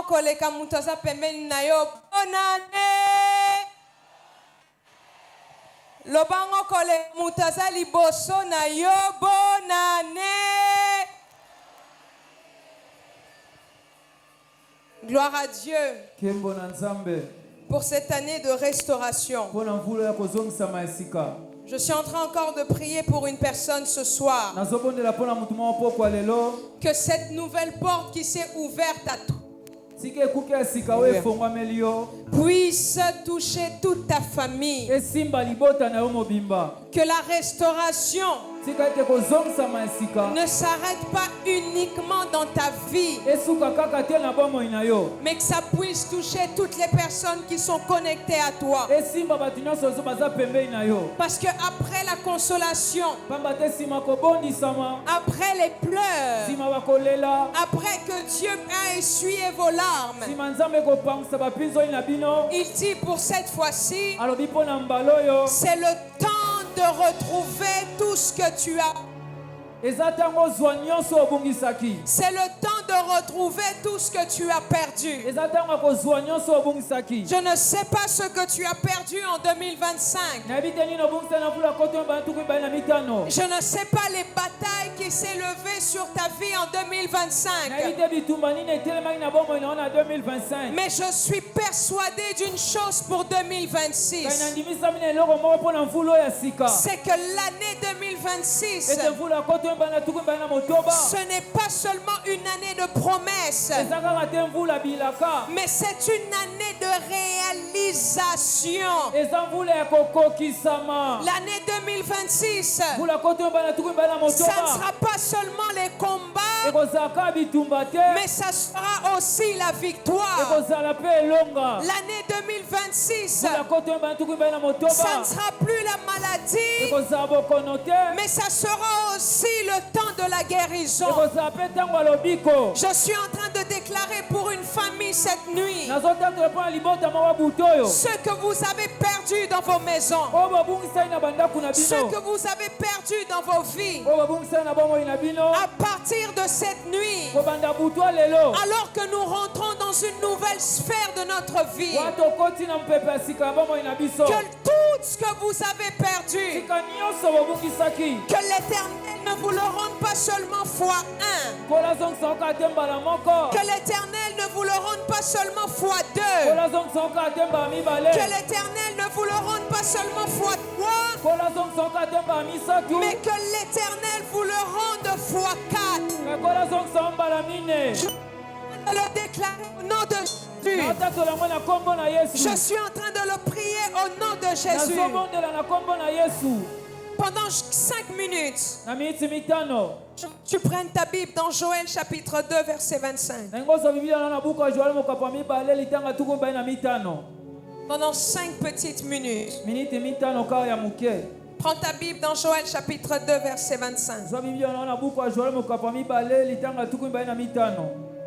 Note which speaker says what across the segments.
Speaker 1: koleka mutu aza pembeni na yo bonne année. Lobango koleka mutu aza liboso na yo bonne année. Gloire à Dieu pour cette année de restauration. Je suis en train encore de prier pour une personne ce soir. Que cette nouvelle porte qui s'est ouverte à toi puisse toucher toute ta famille. Que la restauration ne s'arrête pas uniquement dans ta vie, mais que ça puisse toucher toutes les personnes qui sont connectées à toi. Parce que après la consolation, après les pleurs, après que Dieu a essuyé vos larmes, il dit pour cette fois-ci, c'est le temps de retrouver tout ce que tu as. C'est le temps de retrouver tout ce que tu as perdu. Je ne sais pas ce que tu as perdu en 2025. Je ne sais pas les batailles qui s'est levées sur ta vie en 2025. Mais je suis persuadé d'une chose pour 2026. C'est que l'année 2026, ce n'est pas seulement une année de promesses, mais c'est une année de réalisation. L'année 2026, ça ne sera pas seulement les combats, mais ça sera aussi la victoire. L'année 2026, ça ne sera plus la maladie, mais ça sera aussi le temps de la guérison. Je suis en train de déclarer pour une famille cette nuit ce que vous avez perdu dans vos maisons, ce que vous avez perdu dans vos vies. À partir de cette nuit, alors que nous rentrons dans une nouvelle sphère de notre vie, que tout ce que vous avez perdu, que l'Éternel ne vous le rende pas seulement fois 1, que l'Éternel ne vous le rende pas seulement fois 2, que l'Éternel ne vous le rende pas seulement fois 3, mais que l'Éternel vous le rende fois 4. Je le déclare au nom de Jésus. Je suis en train de le prier au nom de Jésus. Pendant 5 minutes, tu prennes ta Bible dans Joël chapitre 2 verset 25. Pendant 5 petites minutes, prends ta Bible dans Joël chapitre 2 verset 25.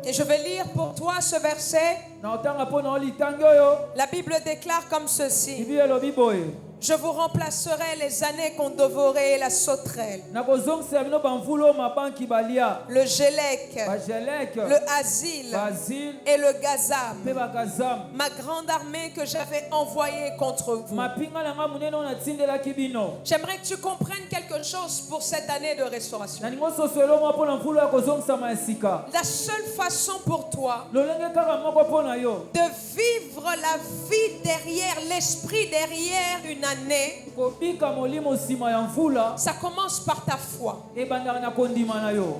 Speaker 1: Et je vais lire pour toi ce verset. La Bible déclare comme ceci: je vous remplacerai les années qu'ont dévoré la sauterelle, le gélec, le asile et le gazam, ma grande armée que j'avais envoyée contre vous. J'aimerais que tu comprennes quelque chose pour cette année de restauration. La seule façon pour toi de vivre la vie derrière, l'esprit derrière une année, ça commence par ta foi.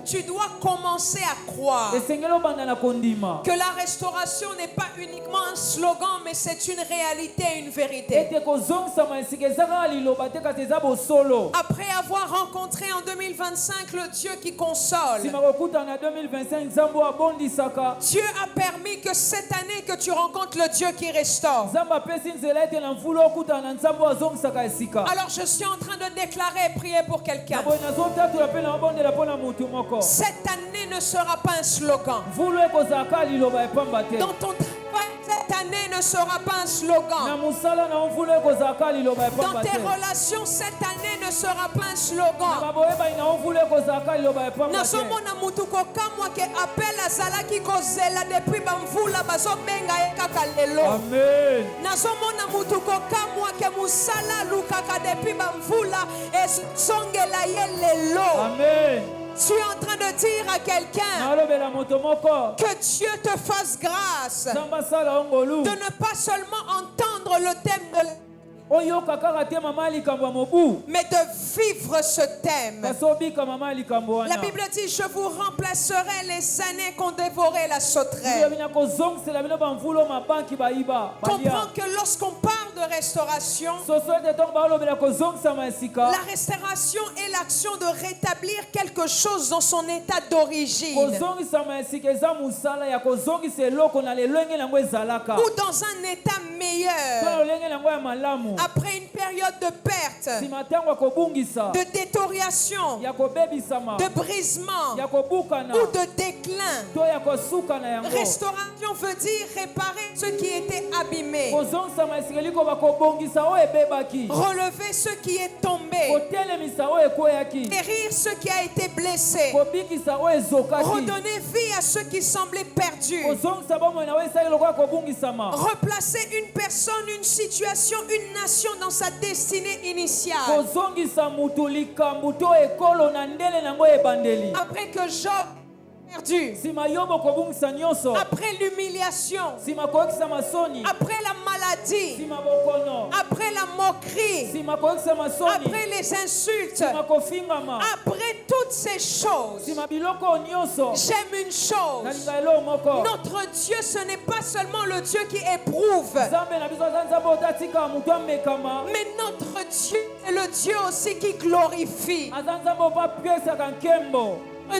Speaker 1: Tu dois commencer à croire que la restauration n'est pas uniquement un slogan, mais c'est une réalité et une vérité. Après avoir rencontré en 2025 le Dieu qui console, Dieu a permis que cette année que tu rencontres le Dieu qui restaure. Alors je suis en train de déclarer et prier pour quelqu'un. Cette année ne sera pas un slogan. Dans ton travail, cette année année ne sera pas un slogan. Dans tes relations, cette année ne sera pas un slogan. Nazomona mutu kokamwa ke appel azalaki kozela depuis bamvula bazobenga ye kaka lelo.
Speaker 2: Amen.
Speaker 1: Nazomona mutu kokamwa ke musala lukaka depuis bamvula esongela ye lelo.
Speaker 2: Amen.
Speaker 1: Tu es en train de dire à quelqu'un que Dieu te fasse grâce de ne pas seulement entendre le thème de mais de vivre ce thème. La Bible dit, je vous remplacerai les années qu'on dévorait la sauterelle. Comprends que lorsqu'on parle de restauration, la restauration est l'action de rétablir quelque chose dans son état d'origine ou dans un état meilleur. Après une période de perte, de détérioration, de brisement ou de déclin. Restauration veut dire réparer ce qui était abîmé, relever ce qui est tombé, guérir ce qui a été blessé, redonner vie à ce qui semblait perdu, replacer une personne, une situation, une nation dans sa destinée initiale. Après que Job perdu, après l'humiliation, après la maladie, après la moquerie, après les insultes, après toutes ces choses, j'aime une chose: notre Dieu, ce n'est pas seulement le Dieu qui éprouve, mais notre Dieu est le Dieu aussi qui glorifie.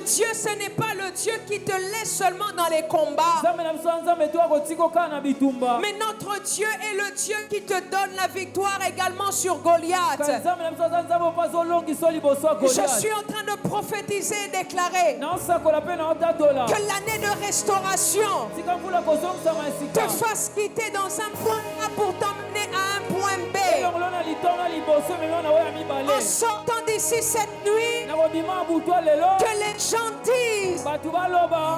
Speaker 1: Dieu, ce n'est pas le Dieu qui te laisse seulement dans les combats, mais notre Dieu est le Dieu qui te donne la victoire également sur Goliath. Je suis en train de prophétiser et déclarer que l'année de restauration te fasse quitter dans un point A pour t'emmener à un point B. En sortant d'ici cette nuit, que les gens disent,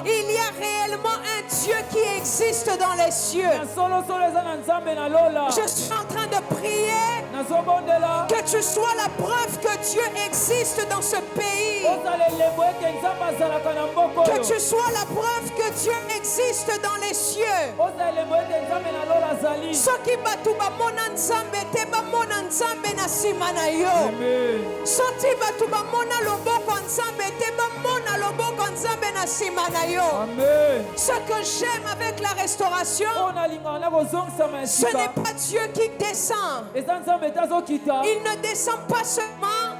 Speaker 1: il y a réellement un Dieu qui existe dans les cieux. Je suis en train de prier que tu sois la preuve que Dieu existe dans ce pays, que tu sois la preuve que Dieu existe dans les cieux. Soki batu bamona nzambe te bamona nzambe na sima na yo. Soki batu bamona loboko nzambe te bamona loboko nzambe na sima na yo. Ce que j'aime avec la restauration, ce n'est pas Dieu qui descend. Il ne descend pas seulement,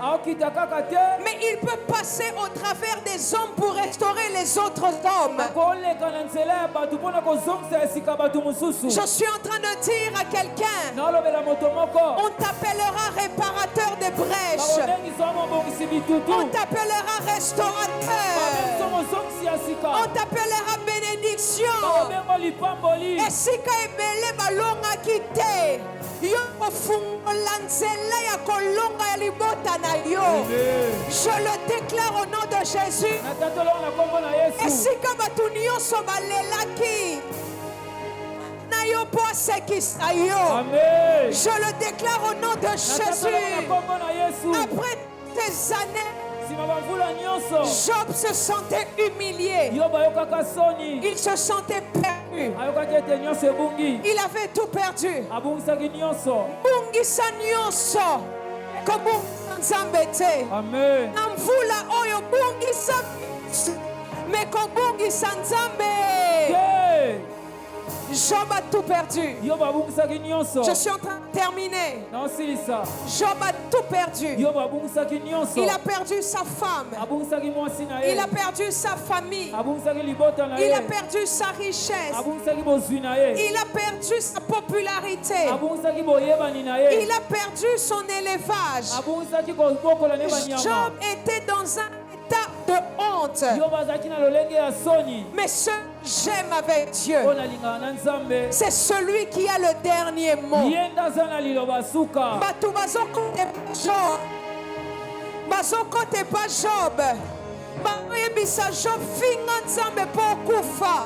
Speaker 1: mais il peut passer au travers des hommes pour restaurer les autres hommes. Je suis en train de dire à quelqu'un, on t'appellera réparateur des brèches, on t'appellera restaurateur, on t'appellera bénédiction. Et si kaebele balonga kite, yo kofungola nzela ya kolonga ya libota na yo. Je le déclare au nom de Jésus. Et si kabatu nyonso balelaki, je le déclare au nom de Jésus. Après des années, Job se sentait humilié. Il se sentait perdu. Il avait tout perdu. Bungisa nyonso kobungisa nzambe te. Na mvula oyo bungisa mais kobungisa nzambe. Job a tout perdu. Je suis en train de terminer. Job a tout perdu. Il a perdu sa femme. Il a perdu sa famille. Il a perdu sa richesse. Il a perdu sa popularité. Il a perdu son élevage. Job était dans un état de honte. Mais ce j'aime avec Dieu. C'est celui qui a le dernier mot. Bato bazokote pas Job. Bazoyebisa Job finga nzambe po kufa.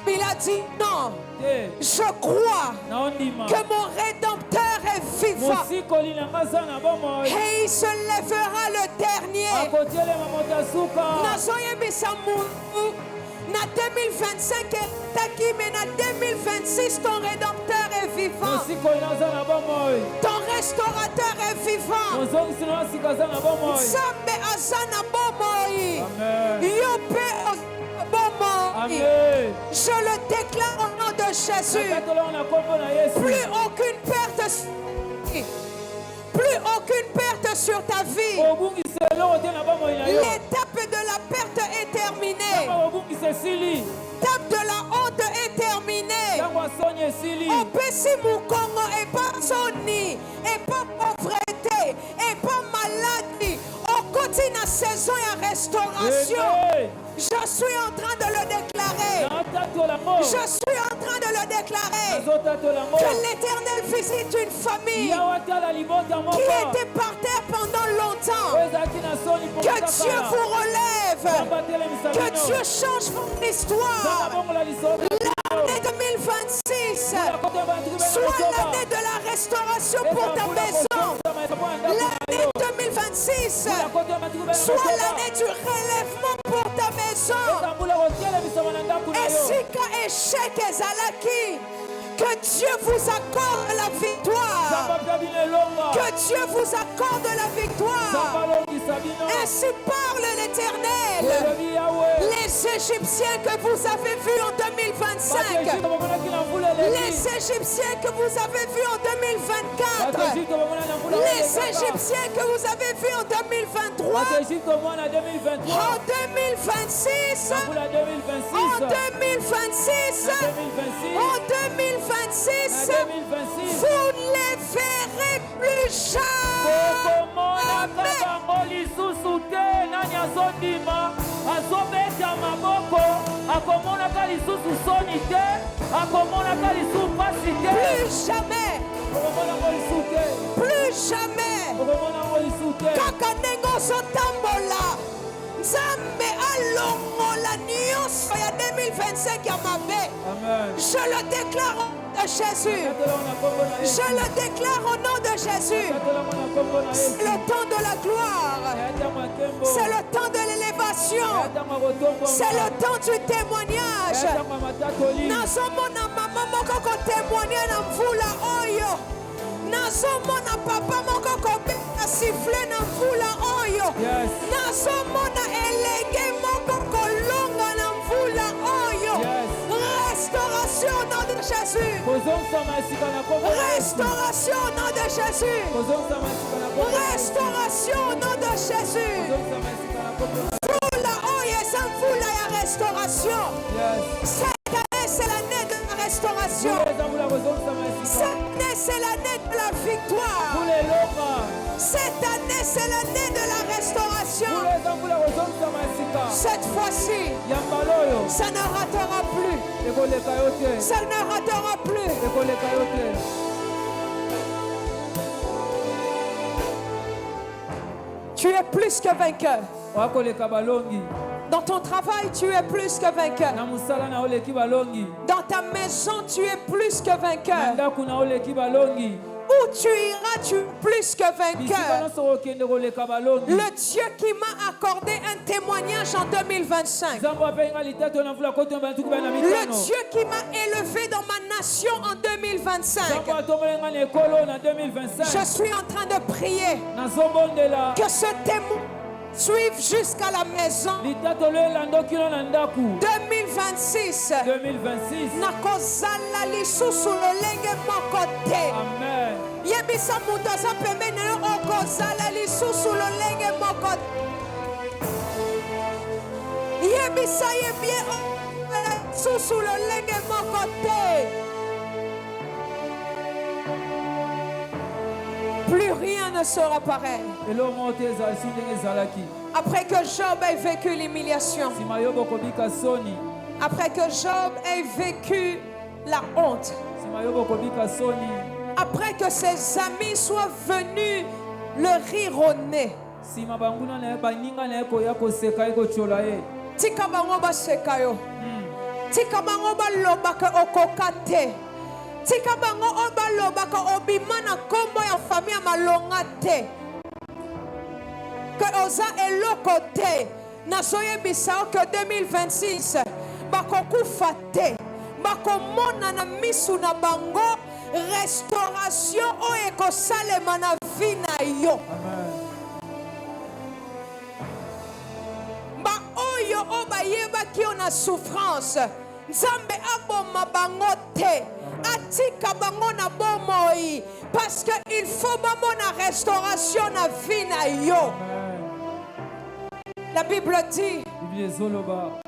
Speaker 1: Il a dit non. Je crois que mon Rédempteur est vivant. Et il se lèvera le dernier. Nazoyebisa mungu na 2025 mais na 2026 ton Rédempteur est vivant. Ton restaurateur est vivant. Nzambe azana bomoi. Yope bomoi. Je le déclare au nom de Jésus. Plus aucune perte. Plus aucune perte sur ta vie. L'étape de la perte est terminée. L'étape de la honte est terminée. Opesi mukongo et pas soni, et pas pauvreté, et pas maladie. Au côté de la saison et la restauration. Je suis en train de le déclarer. Je suis en train de le déclarer. Que l'Éternel visite une famille qui était par terre pendant longtemps. Que Dieu vous relève. Que Dieu change votre histoire. L'année 2026 soit l'année de la restauration pour ta maison. L'année 2026 soit l'année du relèvement pour ta maison. Esika échec ezalaki. Que Dieu vous accorde la victoire. Que Dieu vous accorde la victoire. Ainsi parle l'Éternel. Les Égyptiens que vous avez vus en 2025. Les Égyptiens que vous avez vus en 2024. Les Égyptiens que vous avez vus en 2023. En 2026. En 2026. En 2026. Vous ne les verrez plus jamais. Plus jamais. Plus jamais. Kaka nengo sotambola. Nzambe alongola nyonso ya 2025 ya mabe. Je le déclare au nom de Jésus. Je le déclare au nom de Jésus. C'est le temps de la gloire. C'est le temps de l'élévation. C'est le temps du témoignage. Nazomona mama moko ko témoigner na mvula oyo. Nazomona papa moko ko beta siffler na mvula oyo. Nazomona elenge moko ko longa na mvula oyo. Restauration au nom de Jésus. Restauration au nom de Jésus. Restauration au nom de Jésus. Mvula oyo eza mvula ya restauration. Cette année c'est l'année de la restauration. Cette année c'est l'année de la victoire. Cette année c'est l'année de la restauration. Cette fois-ci, ça ne ratera plus. Ça ne ratera plus. Tu es plus que vainqueur. Dans ton travail, tu es plus que vainqueur. Dans ta maison, tu es plus que vainqueur. Où tu iras, tu es plus que vainqueur. Le Dieu qui m'a accordé un témoignage en 2025. Le Dieu qui m'a élevé dans ma nation en 2025. Je suis en train de prier que ce témoignage suive jusqu'à la maison. 2026. Nakozala lisusu lolenge mokote.
Speaker 2: Amen.
Speaker 1: Yebisa mutu aza pembeni yo okozala lisusu lolenge mokote. Yebisa yebie lisusu lolenge mokote. Plus rien ne sera pareil. Après que Job ait vécu l'humiliation, Après que Job ait vécu la honte, après que ses amis soient venus le rire au nez, tika bango baseka yo, tika bango balobaka okoka te, tika bango balobaka obima na kombo ya famille malonga te, que oza eloko te, nazoyebisa que 2026 bakokufa te, bakomona na misu na bango restauration oyo ekosalema na vie na yo. Ba oyo o bayebaki yo na souffrance, Nzambe aboma bango te, atika bango na bomoi, parce que il faut bamona restauration na vie na yo. La Bible dit,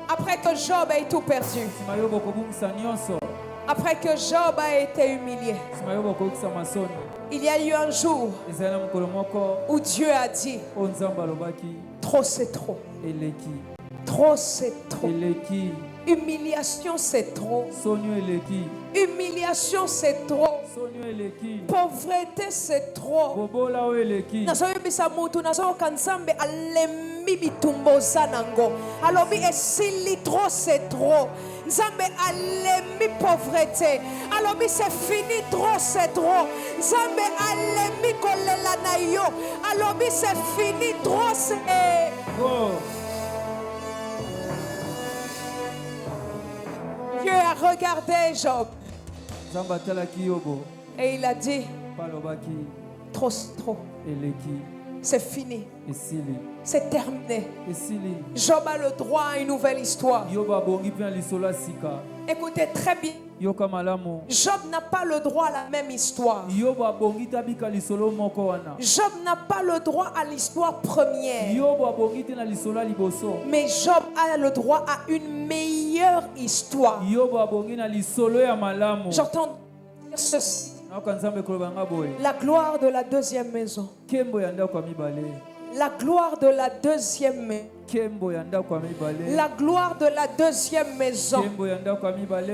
Speaker 1: après que Job ait tout perdu, après que Job a été humilié, il y a eu un jour où Dieu a dit, trop c'est trop. Trop c'est trop. Humiliation c'est trop. Humiliation c'est trop. Pauvreté c'est trop. Nazoyebisa mutu nazoyoka Nzambe alemi bitumbo zanango. Alobi esili trop c'est trop. Nzambe alemi pauvreté. Alobi c'est fini trop c'est trop. Nzambe alemi kolela na yo. Alobi c'est fini trop c'est trop. Dieu a regardé Job et il a dit, trop c'est trop, c'est fini, c'est terminé. Job a le droit à une nouvelle histoire. Écoutez très bien, Job n'a pas le droit à la même histoire. Job n'a pas le droit à l'histoire première. Mais Job a le droit à une meilleure histoire. J'entends dire ceci. La gloire de la deuxième maison. La gloire de la deuxième maison. La gloire de la deuxième maison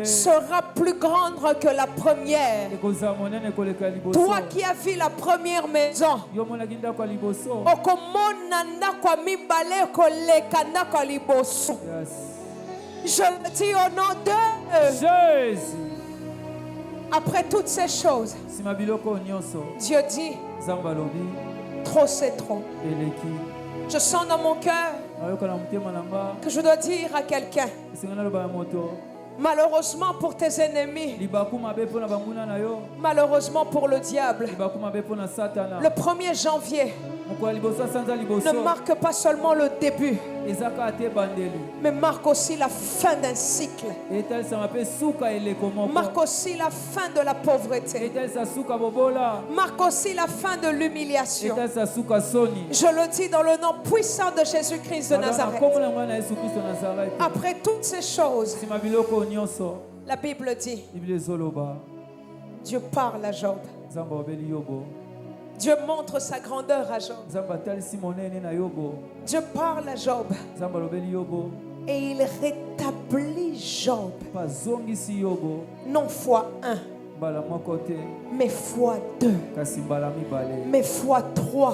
Speaker 1: sera plus grande que la première. Toi qui as vu la première maison, je le dis au nom de Jésus. Après toutes ces choses, Dieu dit, trop c'est trop. Je sens dans mon cœur que je dois dire à quelqu'un, malheureusement pour tes ennemis, malheureusement pour le diable, le 1er janvier ne marque pas seulement le début, mais marque aussi la fin d'un cycle, marque aussi la fin de la pauvreté, marque aussi la fin de l'humiliation. Je le dis dans le nom puissant de Jésus-Christ de Nazareth. Après toutes ces choses, la Bible dit, Dieu parle à Job. Dieu montre sa grandeur à Job. Dieu parle à Job. Et il rétablit Job. Non fois 1, mais fois 2, mais fois 3,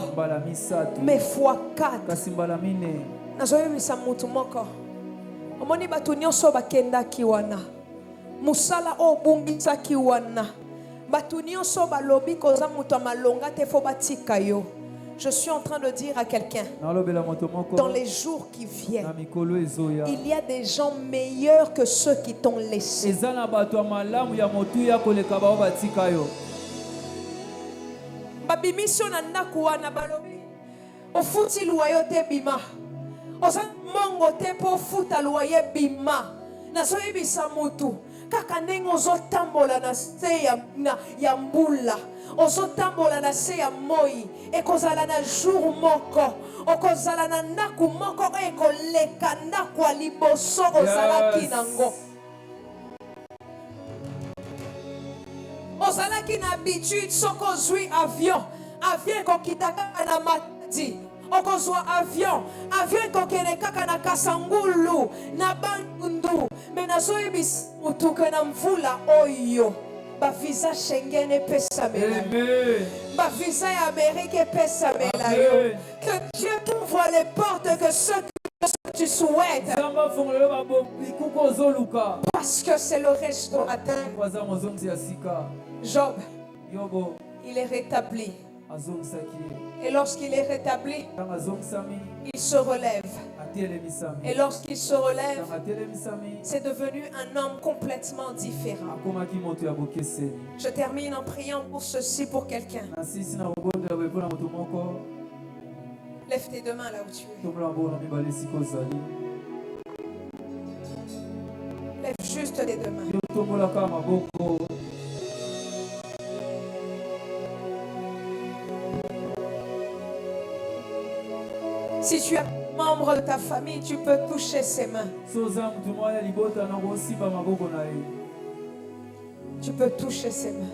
Speaker 1: mais fois 4. Nazoyebisa mutu moko. Omoni batu nyonso bakendaki wana. Musala obungisaki wana. Je suis en train de dire à quelqu'un, dans les jours qui viennent, il y a des gens meilleurs que ceux qui t'ont laissé. Babimission na ndaku wana balobi ofuti luwayo te bima oza mongo te po futa luwaye bima nazoyebisa mutu kaka ndenge ozotambola na se ya mbula, ozotambola na se ya moi, ekozala na jour moko, okozala na ndaku moko ekoleka ndaku ya liboso ozalaki nango. Ozalaki na habitude soko zwi avion kokitaka na Matadi. Okozwa avion kokene kaka na Kasangulu, na Bandundu, Mais nazoyebisa mutu kana mvula oyo ba visa Schengen epesamela ba visa ya Amérique epesamela yo. Que Dieu t'ouvre les portes que ce que tu souhaites. Parce que c'est le restaurateur. Job, il est rétabli. Et lorsqu'il est rétabli, il se relève. Et lorsqu'il se relève, c'est devenu un homme complètement différent. Je termine en priant pour ceci, pour quelqu'un. Lève tes deux mains là où tu es. Lève juste tes deux mains. Si tu es membre de ta famille, tu peux toucher ses mains. Tu peux toucher ses mains.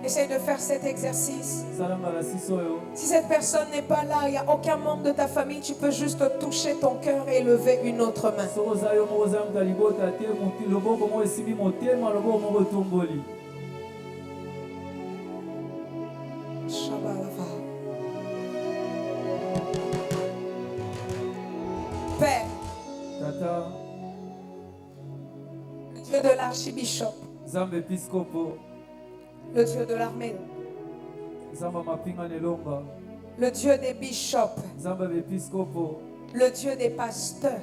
Speaker 1: Essaye de faire cet exercice. Si cette personne n'est pas là, il n'y a aucun membre de ta famille, tu peux juste toucher ton cœur et lever une autre main. Père, Dieu de l'archibishop, le Dieu de l'armée, le Dieu des bishops, le Dieu des pasteurs,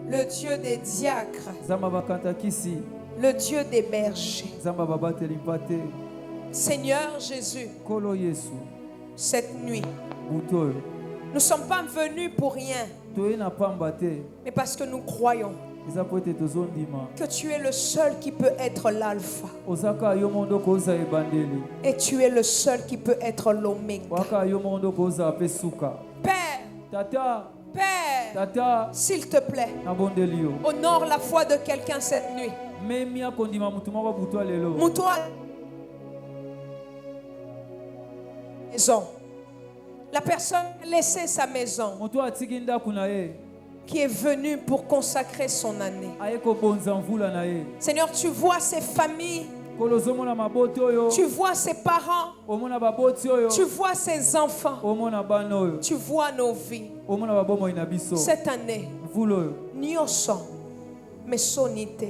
Speaker 1: le Dieu des diacres, le Dieu des bergers. Seigneur Jésus, cette nuit, nous ne sommes pas venus pour rien, mais parce que nous croyons que tu es le seul qui peut être l'alpha et tu es le seul qui peut être l'oméga. Père, Père, s'il te plaît, honore la foi de quelqu'un cette nuit. Maison. La personne a laissé sa maison, qui est venue pour consacrer son année. Seigneur, tu vois ces familles, tu vois ses parents, tu vois ses enfants, tu vois nos vies. Cette année, nyoso, mesonite,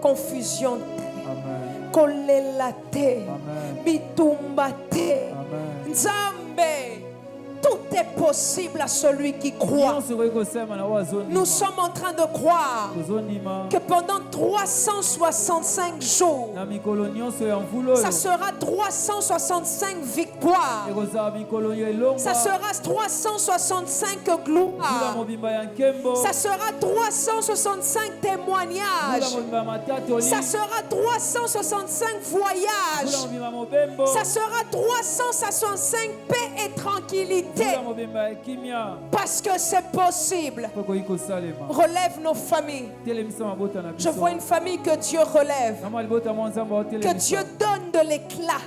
Speaker 1: confusion, kolelate, bitumbate, nzambe. Tout est possible à celui qui croit. Nous sommes en train de croire que pendant 365 jours, ça sera 365 victoires. Ça sera 365 gloires. Ça sera 365 témoignages. Ça sera 365 voyages. Ça sera 365 paix et tranquillité. Parce que c'est possible. Relève nos familles. Je vois une famille que Dieu relève, que Dieu donne de l'éclat.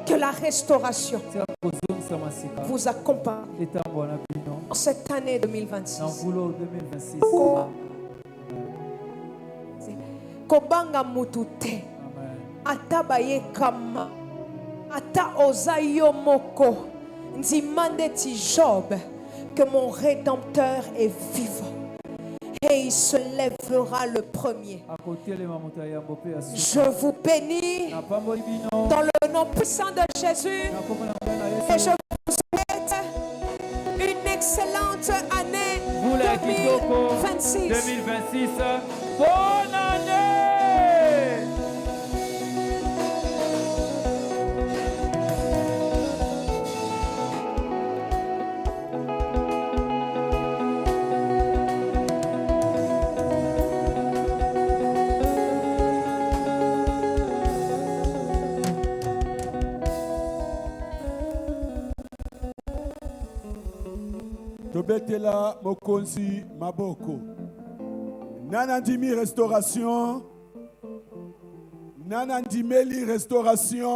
Speaker 1: Que la restauration vous accompagne en cette année 2026. Kobanga mutute. Ata baye kama ata ozayo moko ndimande ti Job que mon rédempteur est vivant et il se lèvera le premier. Je vous bénis dans le nom puissant de Jésus et je vous souhaite une excellente année 2026. Bonne année.
Speaker 2: Tobetela mokonzi maboko. Nanandimi restauration. Nanandimeli restauration.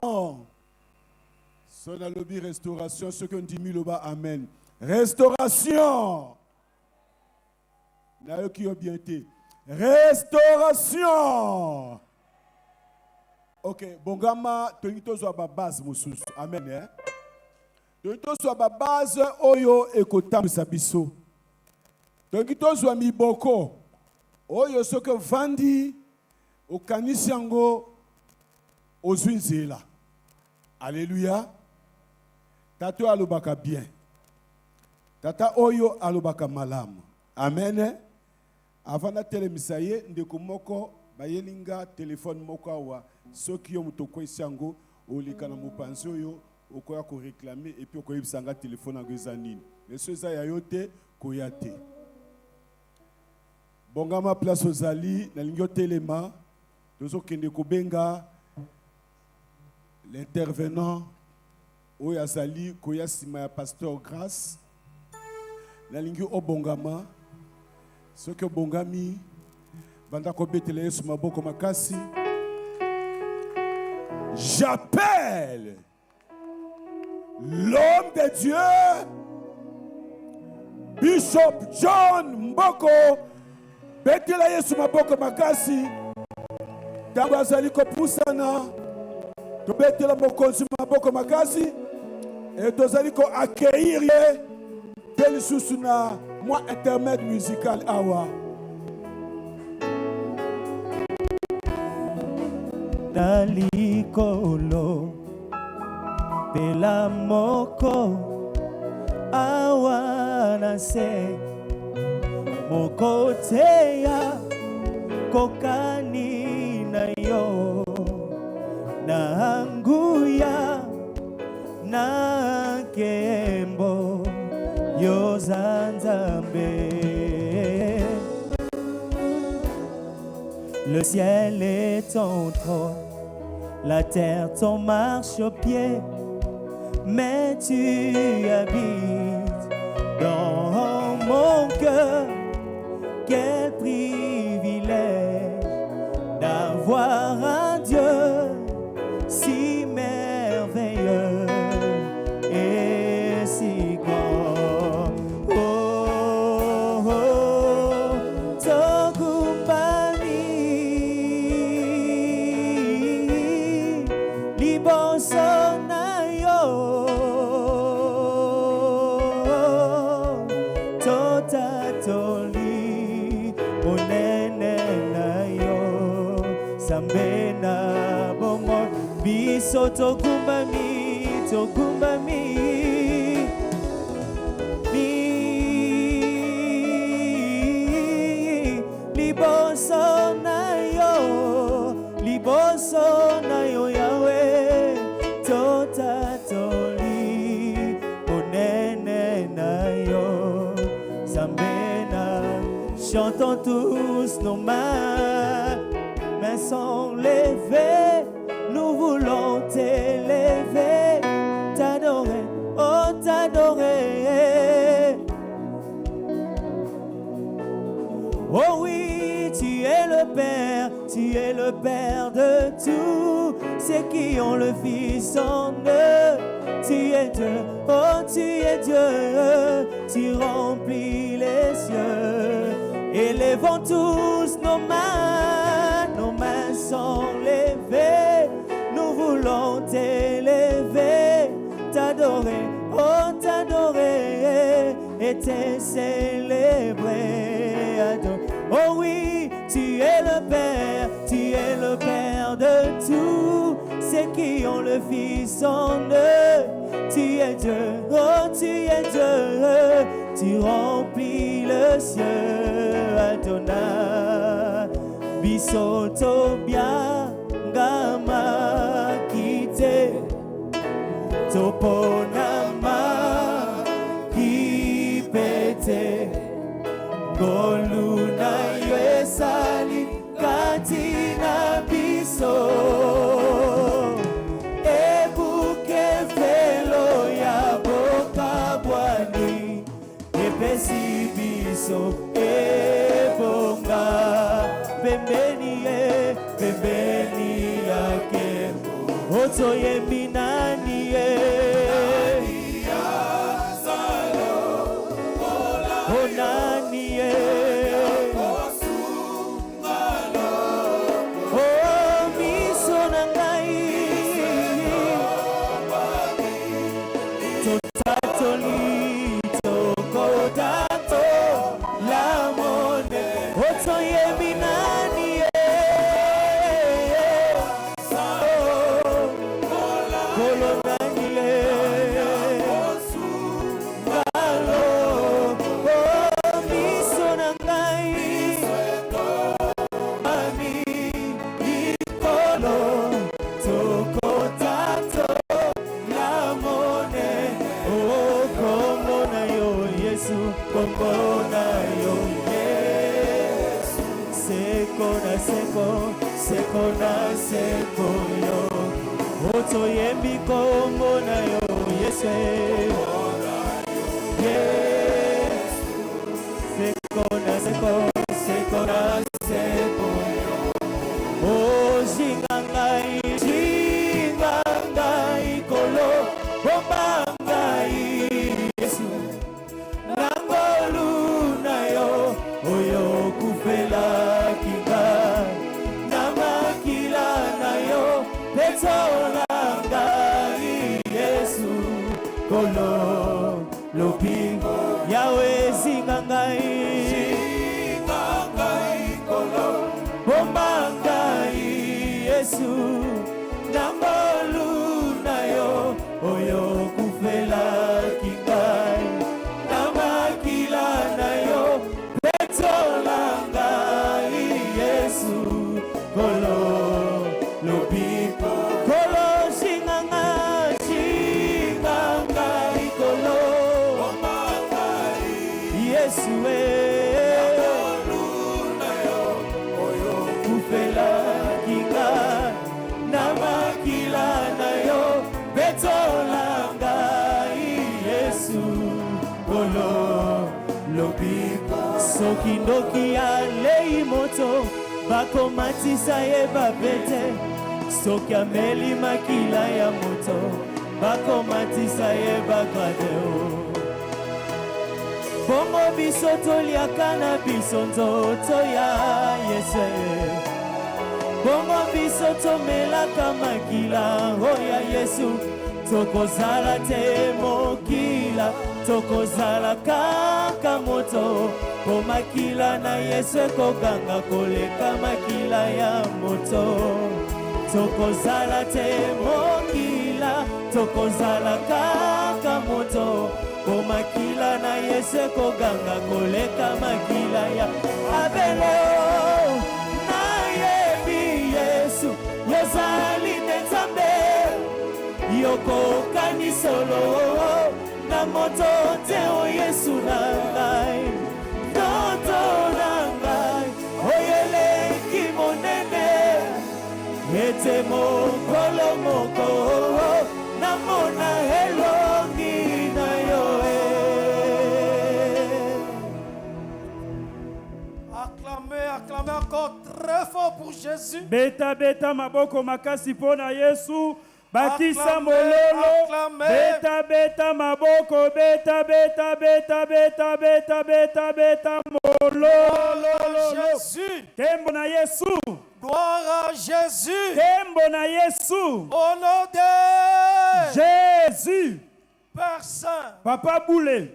Speaker 2: Son a lobby restauration, ceux qui ont dit le bas, amen. Restauration. N'a qui ont bien été. Restauration. Ok, bongama, tonito zo ba base mususu. Amen. Hein? Tonito zo ba base oyo ekotam sabiso. Tonito zo mi boko. Oyo soke vandi okanisi yango ozwinzela. Alléluia. Tato alobaka bien. Tata oyo alobaka malamu. Amen. Avant na telemisaye ndeko moko bayelinga téléphone moko awa soki yo mutoko isango olika na mopanzi oyo okoya ko réclamer et puis okoyebisanga téléphone yango eza nini. Mais eza ya yote koya te. Bongama place ozali na lingio telema tozo kende kobenga l'intervenant oyo azali koya sima ya pasteur Grâce na lingio obongama soki obongami banda kobetela Yesu maboko makasi. J'appelle l'homme de Dieu Bishop John Mboko betela Yesu maboko makasi. Tango azali kopusana tobetela mokonzi maboko makasi et tozali ko accueillir ye tel susu na moi intermède musical awa.
Speaker 3: Nalikolo pela moko awa na se moko teya kokani na yo na anguya na kembo yo zanzambe. Le ciel est ton trône, la terre ton marchepied, mais tu habites dans mon cœur. Quel privilège d'avoir un Dieu si merveilleux et si grand. Oh, oh, Tokumbani, Libosonayo, Totatoli, Onenenayo, Sambena Bongo, Biso Tokumbani, Tokumbami. Liboso na yo Yahweh, totatoli, onene na yo, Sambena. Chantons tous nos mains sont levées, nous voulons t'élever, t'adorer, oh t'adorer. Oh oui, tu es le Père de tous ceux qui ont le Fils en eux. Tu es Dieu, oh tu es Dieu, tu remplis les cieux. Élevons tous nos mains sont levées, nous voulons t'élever, t'adorer, oh t'adorer, et te célébrer. Oh oui, tu es le Père de tous ceux qui ont le Fils en eux. Tu es Dieu, oh tu es Dieu, tu remplis le ciel. Adonai, Bisoto Biangama Kite, Toponama Kipete, Goluna Yesali Katina Biso, Ebuke Felo Yabokabwani, Epesi Biso, Ebonga, Pembeni Yake, Otoye Minani. Sokindoki alei moto bakomatisa ye babete soki ameli makila ya moto bakomatisa ye bagradeo bongo biso toliaka na biso nzoto ya Yesu bongo biso tomelaka makila oya Yesu tokozala te mokila tokozala kaka moto po makila na Yesu ekokanga koleka makila ya moto tokozala te mokila tokozala kaka moto po makila na Yesu ekokanga koleka makila ya abelo na yebi Yesu yozali nzambe yokokani solo na moto te o Yesu na ngai toto na ngai oyeleki monene ete mokolo moko na mona elongi na yo
Speaker 4: Acclamez encore très fort pour Jésus.
Speaker 5: Beta beta maboko makasi pona Yesu. Bakisa mololo, beta beta maboko, beta beta beta beta beta beta beta mololo.
Speaker 4: Jésus.
Speaker 5: Kembo na Yesu.
Speaker 4: Gloire à Jésus.
Speaker 5: Kembo na Yesu.
Speaker 4: Au nom de
Speaker 5: Jésus.
Speaker 4: Père Saint.
Speaker 5: Papa Boule.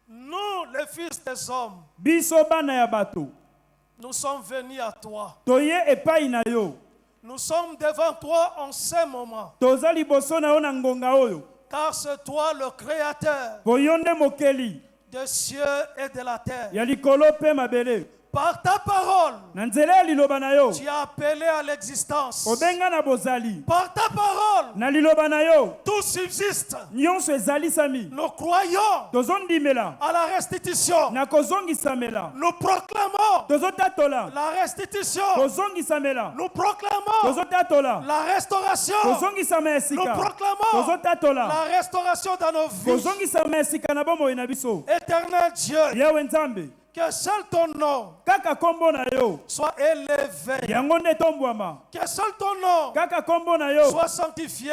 Speaker 4: Nous, les fils des hommes.
Speaker 5: Biso bana ya bato.
Speaker 4: Nous sommes venus à toi.
Speaker 5: Toye epai na yo.
Speaker 4: Nous sommes devant toi en ce moment.
Speaker 5: Tozali boso na yo na ngonga oyo.
Speaker 4: Car c'est toi le créateur
Speaker 5: Boyonde mokeli.
Speaker 4: des cieux et de la terre.
Speaker 5: Ya likolo pe mabele.
Speaker 4: Par ta parole,
Speaker 5: tu
Speaker 4: as appelé à l'existence.
Speaker 5: Par
Speaker 4: ta parole, tout subsiste. Nous croyons à la restitution. Nous proclamons la restitution. Nous proclamons la restauration. Nous proclamons la restauration dans nos vies. Éternel Dieu, que seul ton nom soit élevé. Que seul ton nom soit sanctifié.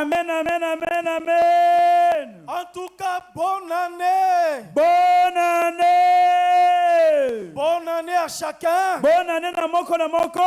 Speaker 5: Amen, amen, amen, amen.
Speaker 4: En tout cas, bonne année.
Speaker 5: Bonne année.
Speaker 4: Bonne année à chacun.
Speaker 5: Bonne année na moko na moko.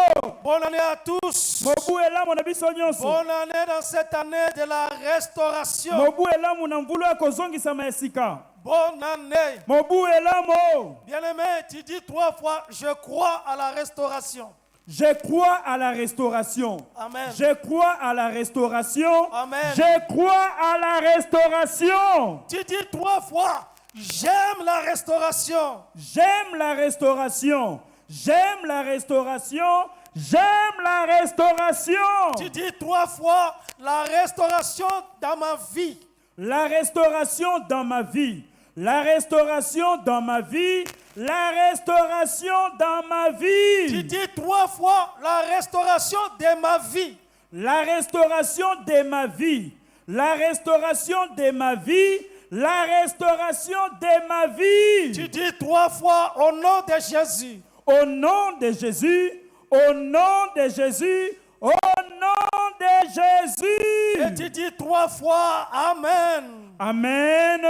Speaker 4: Bonne année à tous.
Speaker 5: Mobu elamu na biso nyonso.
Speaker 4: Bonne année dans cette année de la restauration.
Speaker 5: Mobu elamu na mvulu ya kozongisa esika.
Speaker 4: Bonne année.
Speaker 5: Mobu elamu.
Speaker 4: Bien-aimé, tu dis 3 fois, je crois à la restauration.
Speaker 5: Je crois à la restauration.
Speaker 4: Amen.
Speaker 5: Je crois à la restauration.
Speaker 4: Amen.
Speaker 5: Je crois à la restauration.
Speaker 4: Tu dis 3 fois, j'aime la restauration.
Speaker 5: J'aime la restauration. J'aime la restauration. J'aime la restauration.
Speaker 4: Tu dis 3 fois, la restauration dans ma vie.
Speaker 5: La restauration dans ma vie. La restauration dans ma vie. La restauration dans ma vie.
Speaker 4: Tu dis 3 fois la restauration de ma vie.
Speaker 5: La restauration de ma vie. La restauration de ma vie. La restauration de ma vie.
Speaker 4: Tu dis 3 fois au nom de Jésus.
Speaker 5: Au nom de Jésus. Au nom de Jésus. Au nom de Jésus.
Speaker 4: Et tu dis 3 fois Amen.
Speaker 5: Amen.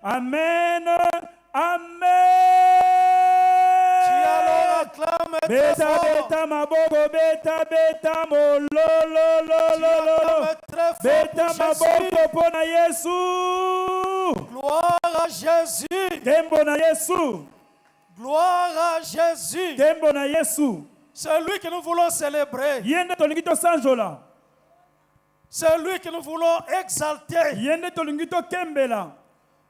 Speaker 5: Amen. Amen.
Speaker 4: Tu alors acclames très
Speaker 5: Beta
Speaker 4: fort.
Speaker 5: beta maboko beta beta mo lo lo lo lo lo. Beta maboko pona Yesu.
Speaker 4: Gloire à Jésus.
Speaker 5: Tembo na Yesu.
Speaker 4: Gloire à Jésus.
Speaker 5: Tembo na Yesu.
Speaker 4: C'est lui que nous voulons célébrer.
Speaker 5: Yende tolingito sanjola.
Speaker 4: C'est lui que nous voulons exalter.
Speaker 5: Yende tolingito kembela.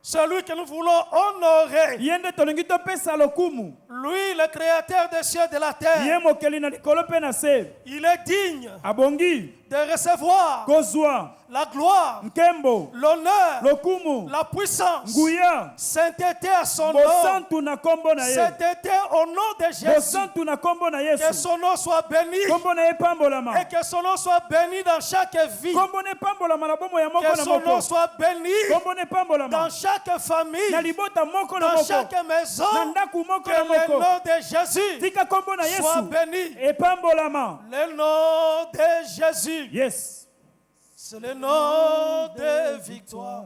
Speaker 4: C'est lui que nous voulons honorer.
Speaker 5: Yende tolingito pesa lokumu.
Speaker 4: Lui, le créateur des cieux et de la terre.
Speaker 5: Yemo kelina likolo pe na se.
Speaker 4: Il est digne
Speaker 5: Abongi.
Speaker 4: de recevoir
Speaker 5: Kozwa.
Speaker 4: la gloire,
Speaker 5: Nkembo.
Speaker 4: l'honneur,
Speaker 5: Lokumu.
Speaker 4: la puissance.
Speaker 5: Nguya.
Speaker 4: Sainteté à son nom.
Speaker 5: Bosantu na kombo na ye.
Speaker 4: Sainteté au nom de Jésus.
Speaker 5: Bosantu na kombo na
Speaker 4: Que
Speaker 5: Yesu.
Speaker 4: son nom soit béni.
Speaker 5: Kombo na ye pambolama.
Speaker 4: Et que son nom soit béni dans chaque vie.
Speaker 5: Kombo ne pambolama na bomo ya moko
Speaker 4: Que
Speaker 5: na
Speaker 4: son nom
Speaker 5: moko.
Speaker 4: soit béni
Speaker 5: Kombo ne pambolama.
Speaker 4: dans chaque famille.
Speaker 5: Na libota moko na
Speaker 4: Dans
Speaker 5: moko.
Speaker 4: chaque maison.
Speaker 5: Na ndaku moko
Speaker 4: Que
Speaker 5: na
Speaker 4: le
Speaker 5: moko.
Speaker 4: nom de Jésus
Speaker 5: Tika kombo na
Speaker 4: soit
Speaker 5: Yesu.
Speaker 4: béni.
Speaker 5: E pambolama.
Speaker 4: Le nom de Jésus.
Speaker 5: Yes.
Speaker 4: C'est le nom de victoire.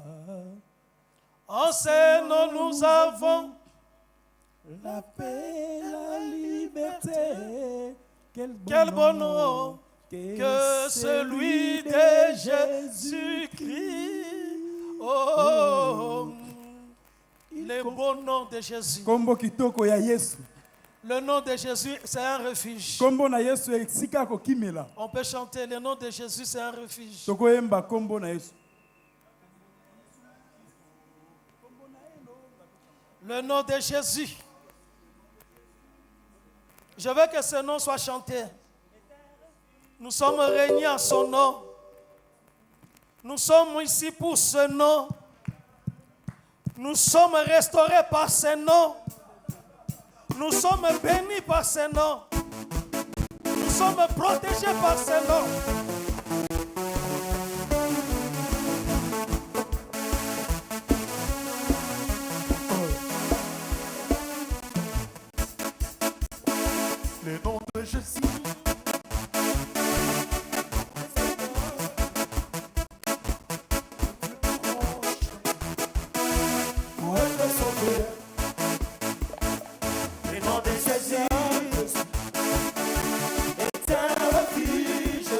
Speaker 4: En ce nom nous avons
Speaker 3: La paix, la liberté.
Speaker 4: quel bon nom que celui de Jésus-Christ. Oh, le bon nom de Jésus.
Speaker 5: Kombo kitoko ya Yesu.
Speaker 4: Le nom de Jésus, c'est un refuge.
Speaker 5: Kombo na Yesu esika ko kimela.
Speaker 4: On peut chanter le nom de Jésus, c'est un refuge.
Speaker 5: Toko yemba kombo na Yesu.
Speaker 4: Le nom de Jésus. Je veux que ce nom soit chanté. Nous sommes réunis en son nom. Nous sommes ici pour ce nom. Nous sommes restaurés par ce nom. Nous sommes bénis par ce nom. Nous sommes protégés par ce nom.
Speaker 6: Le nom de Jésus. Pour être sauvé. Le nom de Jésus est un refuge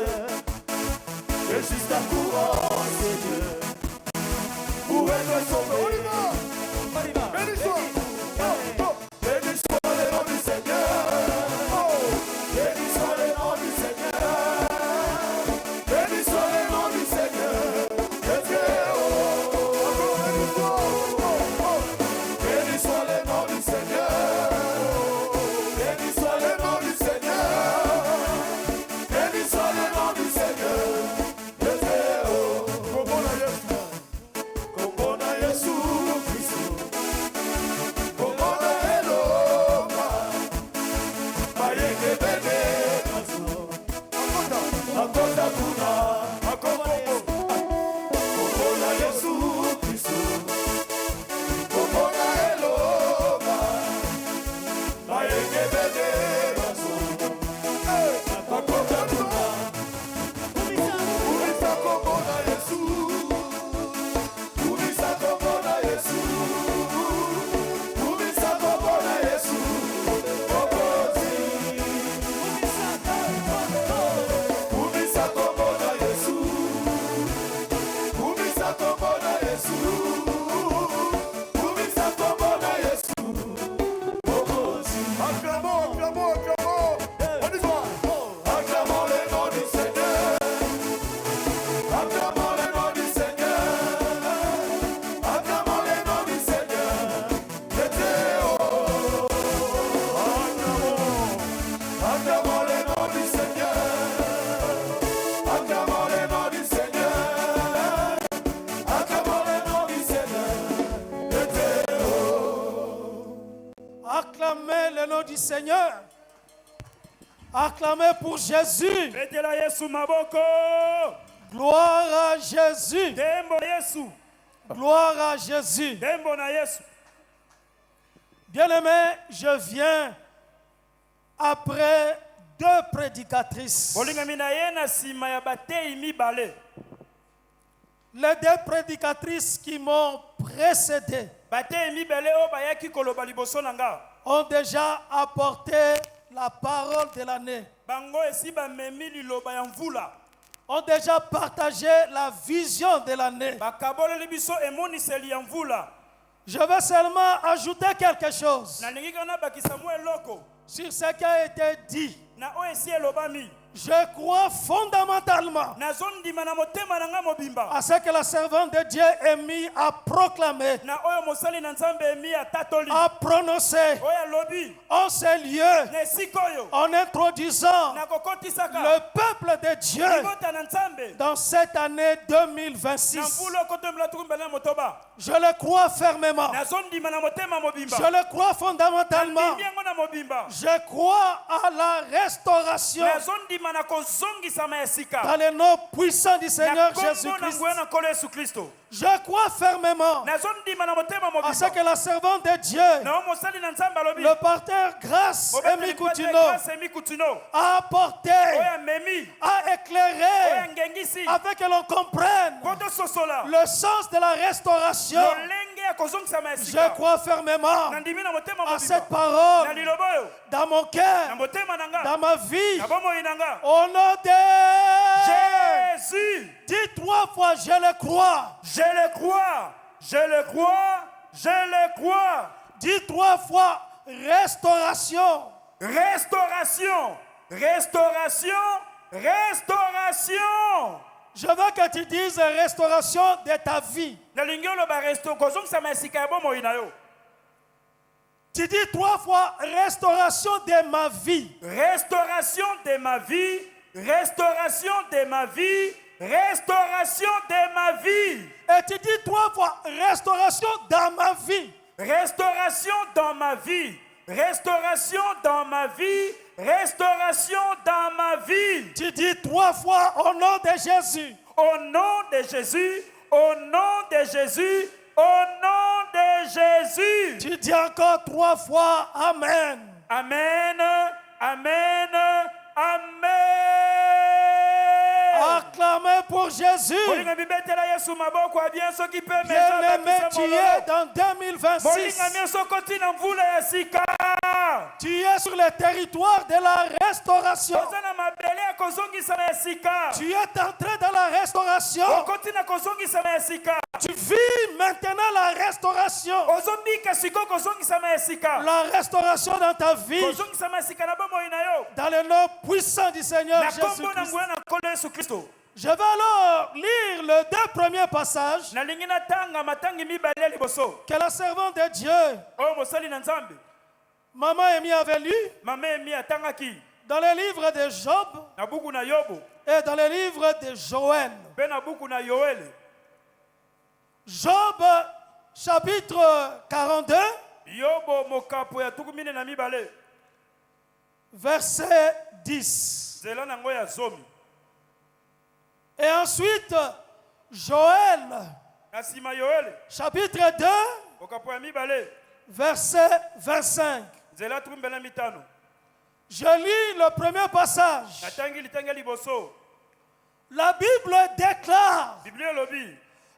Speaker 4: Acclamez le nom du Seigneur. Acclamez pour Jésus. Gloire à Jésus. Gloire à Jésus. Bien-aimé, je viens après deux prédicatrices. Les deux prédicatrices qui m'ont précédé ont déjà apporté la parole de l'année. Ont déjà partagé la vision de l'année. Je vais seulement ajouter quelque chose sur ce qui a été dit. Je crois fondamentalement à ce que la servante de Dieu est mise à proclamer, à prononcer en ces lieux, en introduisant le peuple de Dieu dans cette année 2026. Je le crois fermement. Je le crois fondamentalement. Je crois à la restauration dans le nom puissant du Seigneur Jésus-Christ. Je crois fermement à ce que la servante de Dieu, le pasteur Grâce Emi Coutinho, a apporté, a éclairé, afin que l'on comprenne le sens de la restauration. Je crois fermement à cette parole dans mon cœur, dans ma vie. Au nom de Jésus, dis 3 fois: je le crois.
Speaker 5: Je le crois. Je le crois. Je le crois.
Speaker 4: Dis 3 fois: restauration.
Speaker 5: Restauration. Restauration. Restauration.
Speaker 4: Je veux que tu dises restauration de ta vie. Tu dis 3 fois: restauration de ma vie.
Speaker 5: Restauration de ma vie. Restauration de ma vie. Restauration de ma vie.
Speaker 4: Et tu dis 3 fois: restauration dans ma vie.
Speaker 5: Restauration dans ma vie. Restauration dans ma vie. Restauration dans ma vie.
Speaker 4: Tu dis 3 fois: au nom de Jésus.
Speaker 5: Au nom de Jésus. Au nom de Jésus. Au nom de Jésus.
Speaker 4: Tu dis encore 3 fois: Amen.
Speaker 5: Amen. Amen. Amen.
Speaker 4: Acclamez pour Jésus. Bien-aimé, tu es dans 2026. Tu es sur le territoire de la restauration. Tu es entré dans la restauration. Tu vis maintenant la restauration. La restauration dans ta vie. Dans le nom puissant du Seigneur Jésus-Christ. Je vais alors lire les 2 premiers passages que la servante de Dieu, Maman Emi, avait lu dans le livre de Job et dans le livre de Joël. Job, chapitre 42, verset 10. Et ensuite, Joël, chapitre 2, verset 25. Je lis le premier passage. La Bible déclare,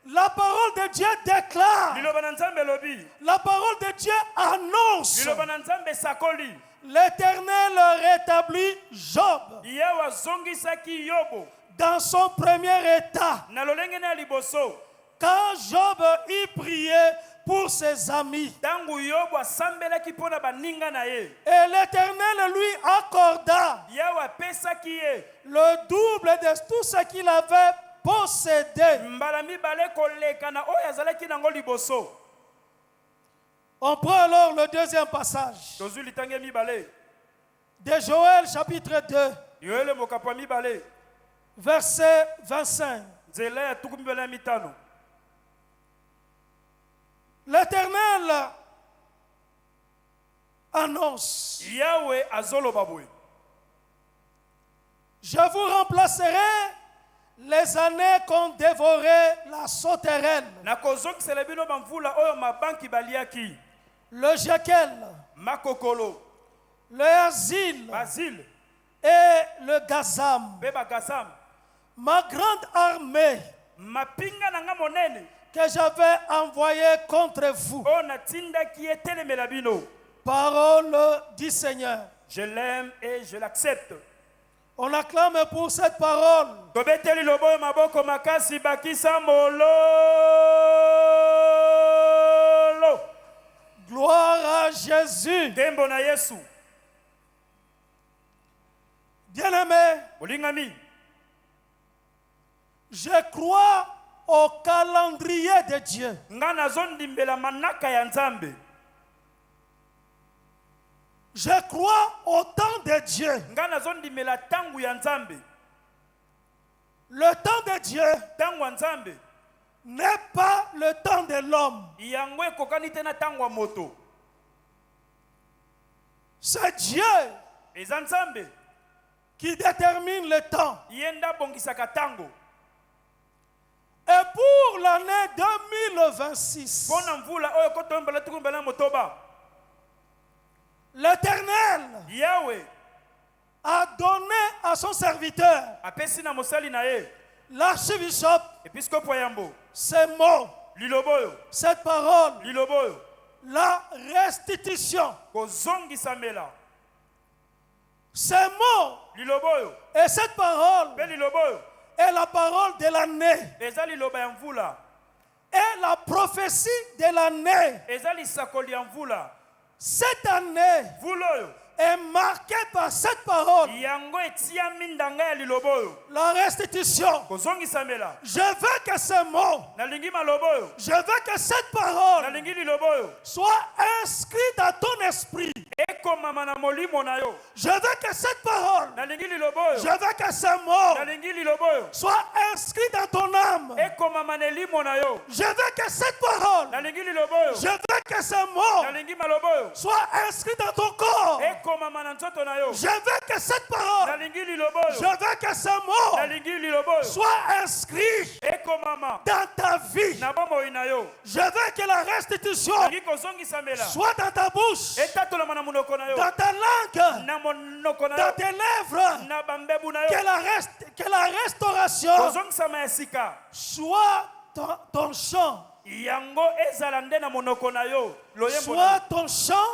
Speaker 4: la parole de Dieu déclare, la parole de Dieu annonce, l'Éternel rétablit Job dans son premier état, quand Job y priait pour ses amis. Et l'Éternel lui accorda le double de tout ce qu'il avait possédé. On prend alors le deuxième passage de Joël chapitre 2, verset 25. L'Éternel annonce.
Speaker 5: Yahweh azolobabwe.
Speaker 4: Je vous remplacerai les années qu'ont dévoré la sauterelle. Le jekel,
Speaker 5: makokolo,
Speaker 4: le asile,
Speaker 5: basil,
Speaker 4: et le gazam. Ma grande armée que j'avais envoyée contre vous. Parole du Seigneur.
Speaker 5: Je l'aime et je l'accepte.
Speaker 4: On acclame pour cette parole. Gloire à Jésus. Bien-aimé, je crois au calendrier de Dieu. Je crois au temps de Dieu. Le temps de Dieu n'est pas le temps de l'homme. C'est Dieu qui détermine le temps. Et pour l'année 2026, l'Éternel a donné à son serviteur, l'archbishop, ces mots, cette parole, la restitution. Ces mots et cette parole est la parole de l'année et la prophétie de l'année. Cette année est marquée par cette parole. La restitution. Je veux que ce mot, je veux que cette parole soit inscrite dans ton esprit. Je veux que cette parole, je veux que ce mot soit inscrit dans ton âme. Je veux que cette parole, je veux que ce mot soit inscrit dans ton corps. Je veux que cette parole, je veux que ce mot soit inscrit dans ta vie. Je veux que la restitution soit dans ta bouche, dans ta langue, dans tes lèvres. Que la restauration soit ton chant. Soit ton chant,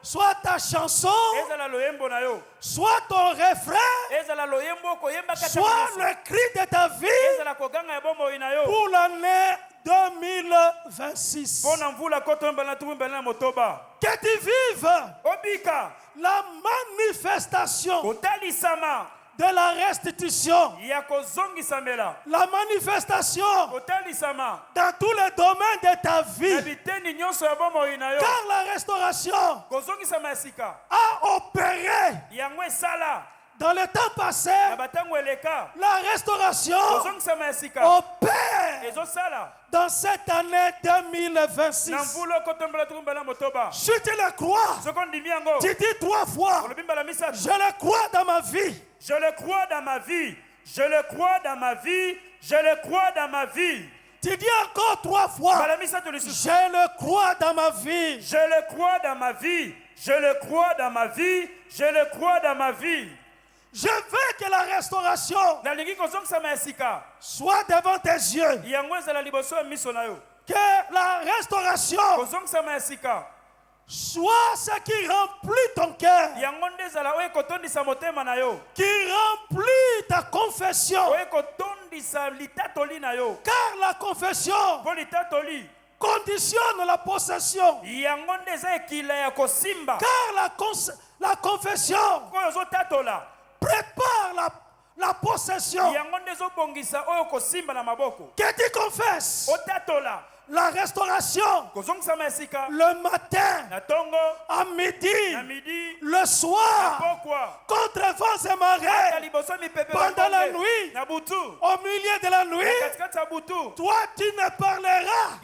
Speaker 4: soit ta chanson, soit ton refrain, soit le cri de ta vie pour l'année 2026. Que tu vives la manifestation de la restitution, la manifestation dans tous les domaines de ta vie, car la restauration a opéré dans le temps passé. La restauration opère dans cette année 2026. Si tu le crois, tu dis 3 fois: je le crois dans ma vie.
Speaker 5: Je le crois dans ma vie. Je le crois dans ma vie. Je le crois dans ma vie.
Speaker 4: Tu dis encore 3 fois: je le crois dans ma vie.
Speaker 5: Je le crois dans ma vie. Je le crois dans ma vie. Je le crois dans ma vie.
Speaker 4: Je veux que la restauration soit devant tes yeux. Que la restauration soit ce qui remplit ton cœur, qui remplit ta confession. Car la confession conditionne la possession. Car la confession prépare la possession. Que tu confesses la restauration le matin, à midi, le soir, contre vents et marées, pendant la nuit, au milieu de la nuit. Toi tu ne parleras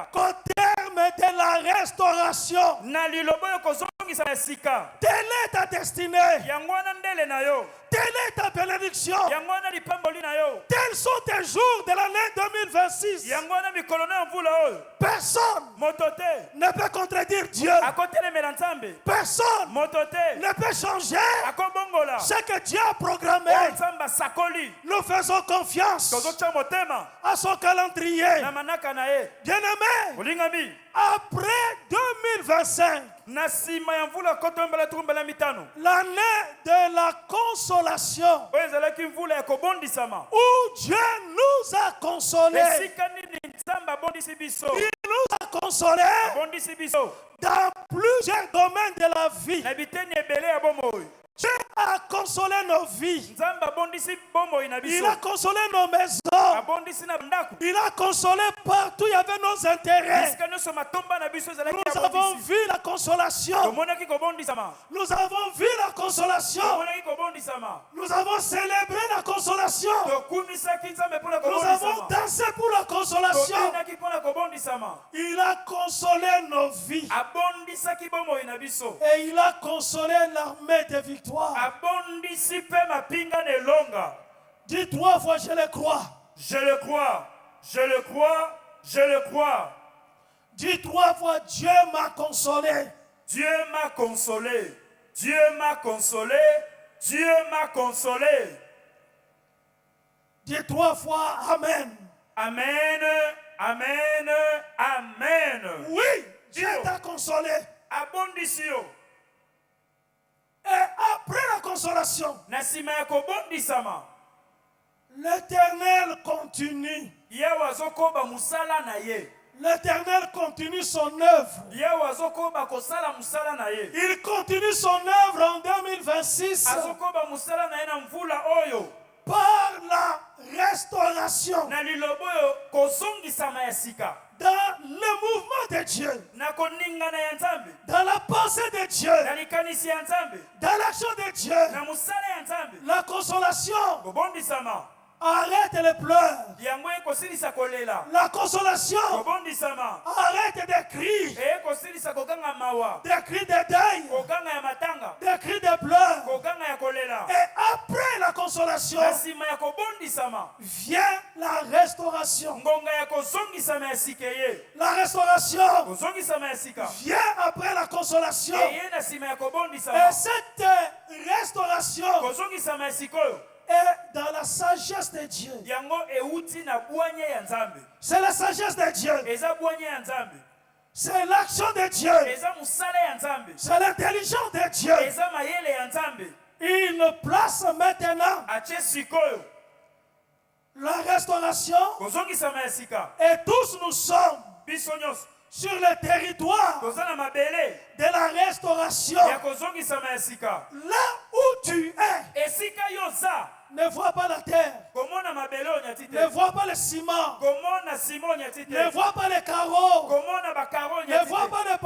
Speaker 4: qu'au terme de la restauration.
Speaker 5: Na lilobo yo kozongisa ya sika.
Speaker 4: Telle est ta destinée.
Speaker 5: Yango wana ndele na yo.
Speaker 4: Telle est ta bénédiction.
Speaker 5: Yango wana lipamboli na yo.
Speaker 4: Tels sont tes jours de l'année 2026.
Speaker 5: Yango wana mikolo na mvula oyo.
Speaker 4: Personne
Speaker 5: Motote
Speaker 4: ne peut contredire Dieu.
Speaker 5: akotelemela nzambe.
Speaker 4: Personne
Speaker 5: Motote
Speaker 4: ne peut changer
Speaker 5: akobongola.
Speaker 4: ce que Dieu a programmé.
Speaker 5: Oyo nzambe sakoli.
Speaker 4: Nous faisons confiance
Speaker 5: Tozotia motema
Speaker 4: à son calendrier.
Speaker 5: na manaka na ye.
Speaker 4: Bien-aimé,
Speaker 5: Olingami.
Speaker 4: après 2025,
Speaker 5: Na sima ya mvula kotombela tukumbela mitano.
Speaker 4: l'année de la consolation,
Speaker 5: Oyo ezalaki mvula ya kobondisama.
Speaker 4: où Dieu nous a consolés,
Speaker 5: Esika nini nzambe abondisi biso.
Speaker 4: il nous a consolés
Speaker 5: Abondisi biso.
Speaker 4: dans plusieurs domaines de la vie.
Speaker 5: Na biteni ebele ya bomoi.
Speaker 4: Dieu a consolé nos vies.
Speaker 5: Nzambe abondisi bomoi na
Speaker 4: Il
Speaker 5: biso.
Speaker 4: a consolé nos maisons.
Speaker 5: Abondisi na ndako.
Speaker 4: Il a consolé partout. Il y avait nos intérêts.
Speaker 5: Esika nyonso matomba na biso ezalaki
Speaker 4: Nous
Speaker 5: ya
Speaker 4: avons
Speaker 5: bondisi.
Speaker 4: vu la consolation.
Speaker 5: Tomonaki kobondisama.
Speaker 4: Nous avons vu la consolation.
Speaker 5: Tomonaki kobondisama.
Speaker 4: Nous avons célébré la consolation.
Speaker 5: Tokumisaki nzambe mpona
Speaker 4: Nous avons
Speaker 5: kobondisama.
Speaker 4: dansé pour la consolation.
Speaker 5: Tobinaki mpona kobondisama.
Speaker 4: Il a consolé nos vies.
Speaker 5: Abondisaki bomoi na biso.
Speaker 4: Et il a consolé l'armée de victoire.
Speaker 5: Abondisi mpe mapinga na elonga.
Speaker 4: Dis 3 fois, je le crois.
Speaker 5: Je le crois. Je le crois. Je le crois.
Speaker 4: Dis 3 fois, Dieu m'a consolé.
Speaker 5: Dieu m'a consolé. Dieu m'a consolé. Dieu m'a consolé.
Speaker 4: Dis 3 fois, Amen.
Speaker 5: Amen. Amen. Amen.
Speaker 4: Oui, Dieu t'a consolé.
Speaker 5: Abondisi yo.
Speaker 4: Et après la consolation,
Speaker 5: Na sima ya kobondisama.
Speaker 4: l'Éternel continue.
Speaker 5: Yawe azokoba musala na ye.
Speaker 4: L'Éternel continue son œuvre.
Speaker 5: Yawe azokoba kosala musala na ye.
Speaker 4: Il continue son œuvre en 2026
Speaker 5: Azokoba musala na ye na mvula oyo.
Speaker 4: par la restauration
Speaker 5: Na lilobo oyo kozongisama ya sika.
Speaker 4: dans le mouvement de Dieu,
Speaker 5: Na koningana ya nzambe.
Speaker 4: dans la pensée de Dieu,
Speaker 5: Na likanisi ya nzambe.
Speaker 4: dans l'action de Dieu.
Speaker 5: Na musala ya nzambe.
Speaker 4: La consolation
Speaker 5: Kobondisama.
Speaker 4: arrête les pleurs.
Speaker 5: Yango ekosilisa kolela.
Speaker 4: La consolation
Speaker 5: Kobondisama.
Speaker 4: arrête des cris,
Speaker 5: Ekosilisa kokanga mawa.
Speaker 4: des cris de deuil,
Speaker 5: Kokanga ya matanga.
Speaker 4: des cris de pleurs.
Speaker 5: Kokanga ya kolela.
Speaker 4: Et après la consolation
Speaker 5: Na sima ya kobondisama.
Speaker 4: vient la restauration.
Speaker 5: Ngonga ya kozongisama ya sika ye.
Speaker 4: La restauration
Speaker 5: Kozongisama ya sika.
Speaker 4: vient après la consolation.
Speaker 5: Eye na sima ya kobondisama.
Speaker 4: Et cette restauration
Speaker 5: Kozongisama ya sika oyo.
Speaker 4: est dans la sagesse de Dieu.
Speaker 5: Yango euti na bwanye ya nzambe.
Speaker 4: C'est la sagesse de Dieu.
Speaker 5: Eza bwanye ya nzambe.
Speaker 4: C'est l'action de Dieu.
Speaker 5: Eza musala ya nzambe.
Speaker 4: C'est l'intelligence de Dieu.
Speaker 5: Eza mayele ya nzambe.
Speaker 4: Il place maintenant
Speaker 5: Atie sikoyo.
Speaker 4: la restauration
Speaker 5: Kozongisama ya sika.
Speaker 4: et tous nous sommes
Speaker 5: Biso nyonso.
Speaker 4: sur le territoire
Speaker 5: Toza na mabele.
Speaker 4: de la restauration.
Speaker 5: Ya kozongisama ya sika.
Speaker 4: Là où tu es,
Speaker 5: Esika yo za.
Speaker 4: ne vois pas la terre,
Speaker 5: Komona mabele oyo nyati te.
Speaker 4: ne vois pas le ciment,
Speaker 5: Komona simo nyati te.
Speaker 4: ne vois pas les carreaux,
Speaker 5: Komona bakaro
Speaker 4: ne
Speaker 5: nyati
Speaker 4: vois
Speaker 5: te.
Speaker 4: pas le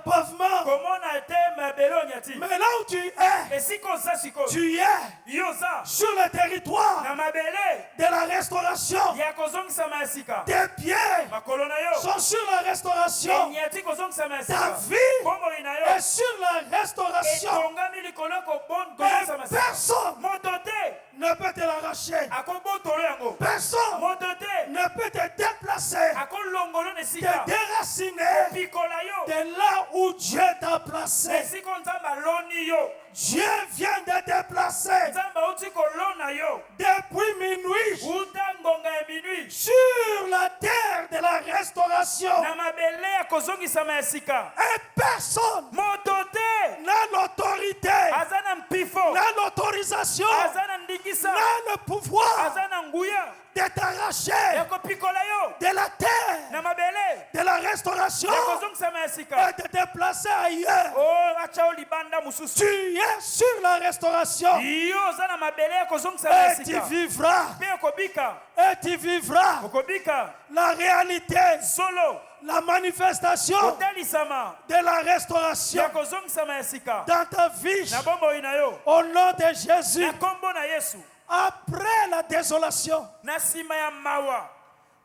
Speaker 4: pavement.
Speaker 5: Komona te mabele oyo nyati.
Speaker 4: Mais là où tu es,
Speaker 5: Esika oza sikoyo.
Speaker 4: tu es
Speaker 5: Yo za.
Speaker 4: sur le territoire
Speaker 5: Na mabele.
Speaker 4: de la restauration.
Speaker 5: Ya kozongisama ya sika.
Speaker 4: Tes pieds
Speaker 5: Makolo na yo.
Speaker 4: sont sur la restauration.
Speaker 5: Enyati kozongisama ya
Speaker 4: Ta
Speaker 5: sika.
Speaker 4: vie
Speaker 5: Bomoi na yo.
Speaker 4: est sur la restauration.
Speaker 5: Etongami likolo
Speaker 4: Et
Speaker 5: kozongisama ya sika.
Speaker 4: personne
Speaker 5: Moto te.
Speaker 4: ne peut te l'arracher.
Speaker 5: Akobotolo yango.
Speaker 4: Personne
Speaker 5: Moto te.
Speaker 4: ne peut te déplacer,
Speaker 5: Akolongolo na
Speaker 4: te
Speaker 5: sika.
Speaker 4: déraciner
Speaker 5: Pikola yo.
Speaker 4: de là où Dieu t'a placé.
Speaker 5: Esiko nzambe aloni yo.
Speaker 4: Dieu vient de te placer
Speaker 5: Nzambe auti kolona yo.
Speaker 4: depuis minuit
Speaker 5: Uta ngonga ya minui.
Speaker 4: sur la terre de la restauration.
Speaker 5: Na mabele ya kozongisama ya sika.
Speaker 4: Et personne
Speaker 5: Moto te.
Speaker 4: n'a l'autorité,
Speaker 5: Aza na mpifo.
Speaker 4: n'a l'autorisation,
Speaker 5: Aza na ndingisa.
Speaker 4: n'a le pouvoir
Speaker 5: Aza na nguya.
Speaker 4: de t'arracher
Speaker 5: Ya kopikola yo.
Speaker 4: de la terre
Speaker 5: Na mabele.
Speaker 4: de la restauration
Speaker 5: Ya kozongisama ya sika.
Speaker 4: et de te placer ailleurs.
Speaker 5: Oh, acha o libanda mususu.
Speaker 4: Tu es sur la restauration
Speaker 5: Yo oza na mabele ya kozongisama ya
Speaker 4: et tu
Speaker 5: sika.
Speaker 4: vivras,
Speaker 5: Mpe okobika.
Speaker 4: et tu vivras
Speaker 5: Okobika.
Speaker 4: la réalité,
Speaker 5: Solo.
Speaker 4: la manifestation
Speaker 5: Kotalisama.
Speaker 4: de la restauration
Speaker 5: Ya kozongisama ya sika.
Speaker 4: dans ta vie
Speaker 5: Na bomoi na yo.
Speaker 4: au nom de Jésus.
Speaker 5: Na kombo na Yesu.
Speaker 4: Après la désolation,
Speaker 5: Na sima ya mawa.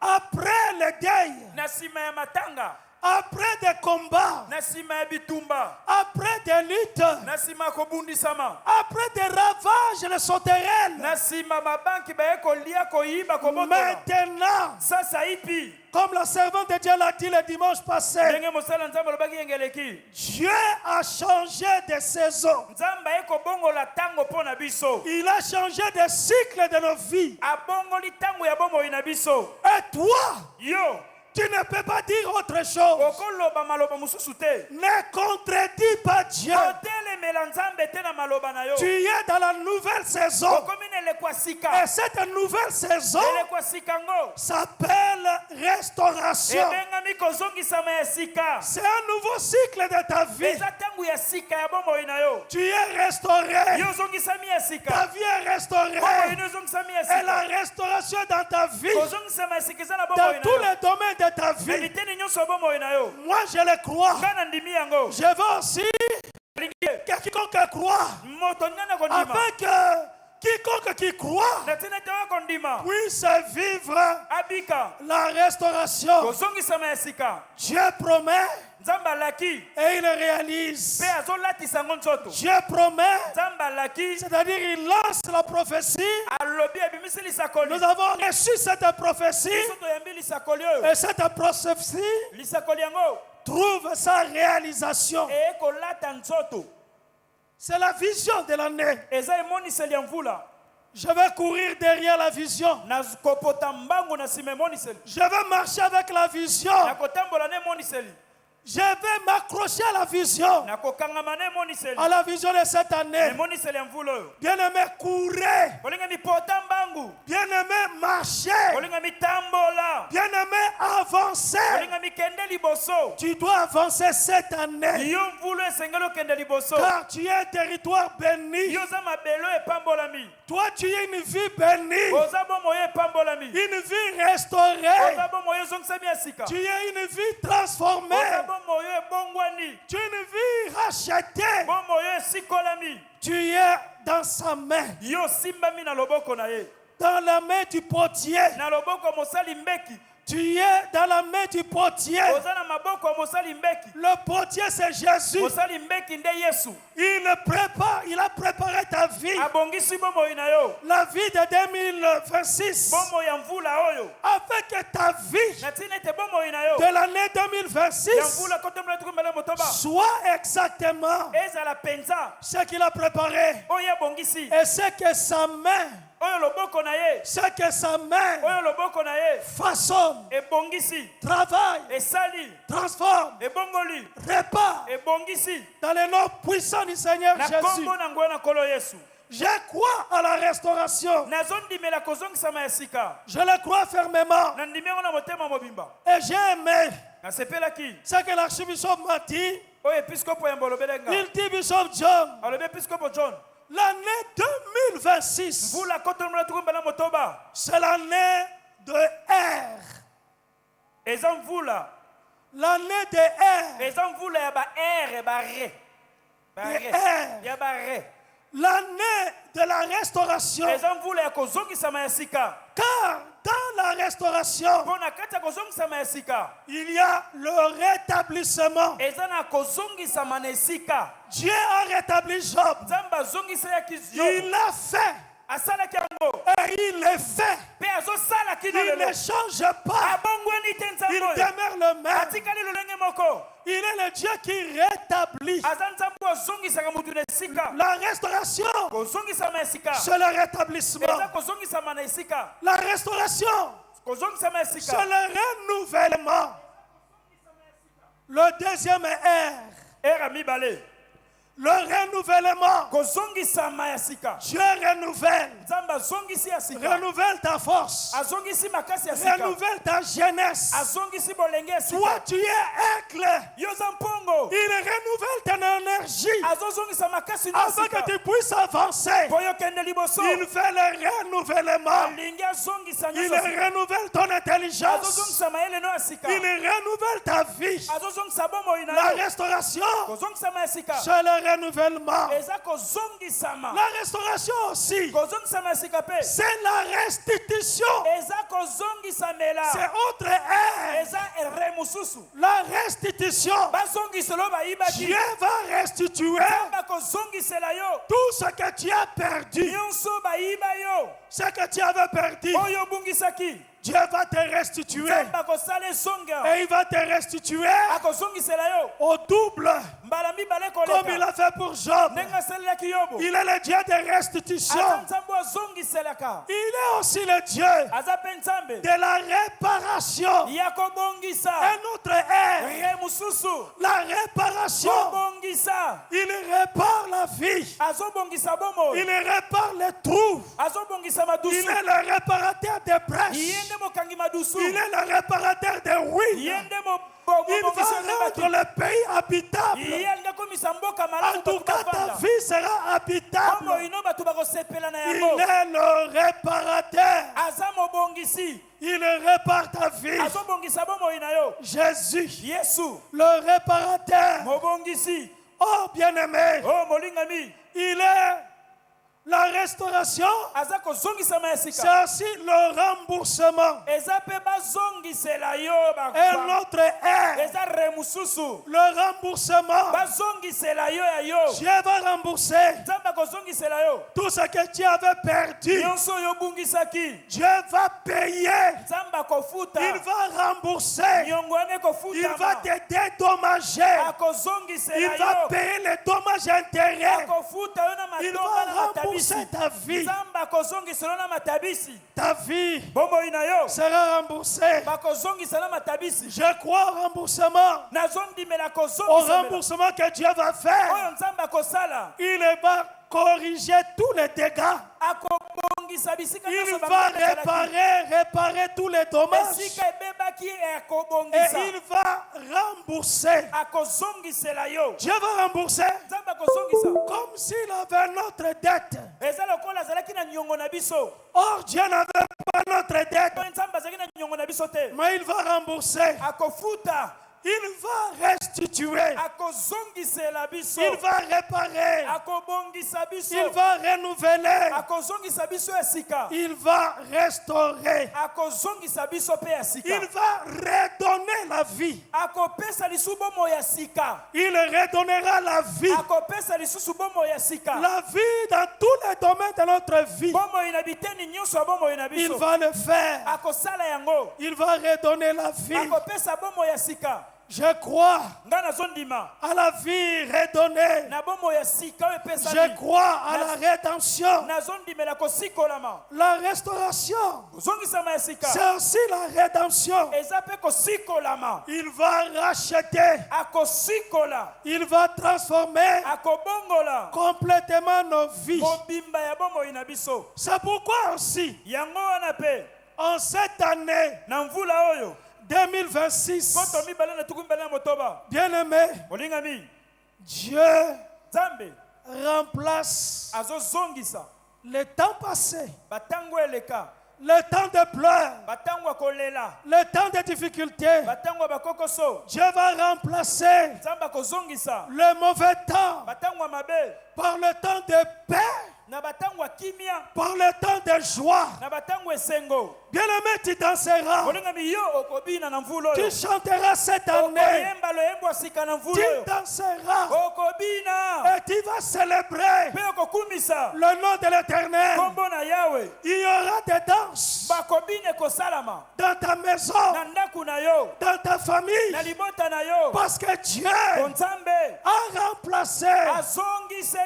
Speaker 4: après le deuil,
Speaker 5: Na sima ya matanga.
Speaker 4: Après des combats, après des luttes, après des ravages de sauterelles, maintenant, comme la servante de Dieu l'a dit le dimanche passé, Dieu a changé de saison. Il a changé de cycle de nos vies. Et toi, tu ne peux pas dire autre chose. Ne contredis pas Dieu. Tu es dans la nouvelle saison. Et cette nouvelle saison s'appelle restauration. C'est un nouveau cycle de ta vie. Tu es restauré. Ta vie est restaurée. Et la restauration dans ta vie, dans tous les domaines de ta vie, moi je le crois. Je veux aussi que quiconque croit, afin que quiconque qui croit puisse vivre la restauration. Dieu promet et il réalise. Dieu promet, c'est-à-dire il lance la prophétie. Nous avons reçu cette prophétie et cette prophétie trouve sa réalisation. C'est la vision de l'année. Je vais courir derrière la vision. Je vais marcher avec la vision. Je vais m'accrocher à la vision. À la vision de cette année. Bien-aimé, courez. Bien-aimé, marchez. Bien-aimé, avancez. Tu dois avancer cette année. Car tu es un territoire béni. Toi, tu es une vie bénie. Une vie restaurée. Tu es une vie transformée. Tu es une vie rachetée. Tu es dans sa main. Dans la main du potier. Tu es dans la main du potier. Le potier, c'est Jésus. Il a préparé ta vie. La vie de 2026. Afin que ta vie de l'année 2026 soit exactement ce qu'il a préparé. Et ce que sa main façonne, travaille, transforme, répare dans le nom puissant du Seigneur Jésus. Je crois à la restauration. Je le crois fermement. Et j'ai aimé ce que l'archibishop m'a dit. Il dit, Bishop John, l'année 2026, c'est l'année de R. L'année de R. L'année de la restauration. Car dans la restauration, il y a le rétablissement. Dieu a rétabli Job. Il l'a fait. Et il le fait. Il ne change pas. Il demeure le même. Il est le Dieu qui rétablit. La restauration, c'est le rétablissement. La restauration, c'est le renouvellement. Le deuxième est R. Le renouvellement. Dieu renouvelle. Renouvelle ta force. Renouvelle ta jeunesse. Toi, tu es aigle. Il renouvelle ton énergie. afin que tu puisses avancer. Il fait le renouvellement. Il renouvelle ton intelligence. Il renouvelle ta vie. La restauration, c'est le renouvellement. La restauration aussi, c'est la restitution. C'est autre air. La restitution. Dieu va restituer tout ce que tu as perdu. Ce que tu avais perdu, Dieu va te restituer. Et il va te restituer au double. Comme il a fait pour Job. Il est le Dieu de restitution. Il est aussi le Dieu de la réparation. Un autre est la réparation. Il répare la vie. Il répare les trous. Il est le réparateur des brèches. Il est le réparateur des ruines. Il va rendre le pays habitable. En tout cas, ta vie sera habitable. Il est le réparateur. Il répare ta vie. Jésus, le réparateur. Oh bien-aimé, il est la restauration, c'est aussi le remboursement. Un autre est le remboursement. Dieu va rembourser tout ce que tu avais perdu. Dieu va payer. Il va rembourser. Il va te dédommager. Il va payer les dommages intérêts. Il va rembourser ta vie. Ta vie sera remboursée. Je crois au remboursement. Au remboursement que Dieu va faire. Il va corriger tous les dégâts. Il va réparer tous les dommages. Et il va rembourser. Dieu va rembourser comme s'il avait notre dette. Or, Dieu n'avait pas notre dette. Mais il va rembourser. Il va restituer. Il va réparer. Il va renouveler. Il va restaurer. Il va redonner la vie. Il redonnera la vie. La vie dans tous les domaines de notre vie. Il va le faire. Il va redonner la vie. Je crois à la vie redonnée. Je crois à la rédemption. La restauration, c'est aussi la rédemption. Il va racheter. Il va transformer complètement nos vies. C'est pourquoi aussi, en cette année 2026, bien-aimé, Dieu remplace le temps passé, le temps de pleurs, le temps de difficultés. Dieu va remplacer le mauvais temps par le temps de paix, par le temps de joie. Bien-aimé, tu danseras. Tu chanteras cette année. Tu danseras. Et tu vas célébrer le nom de l'Éternel. Il y aura des danses dans ta maison, dans ta famille. Parce que Dieu a remplacé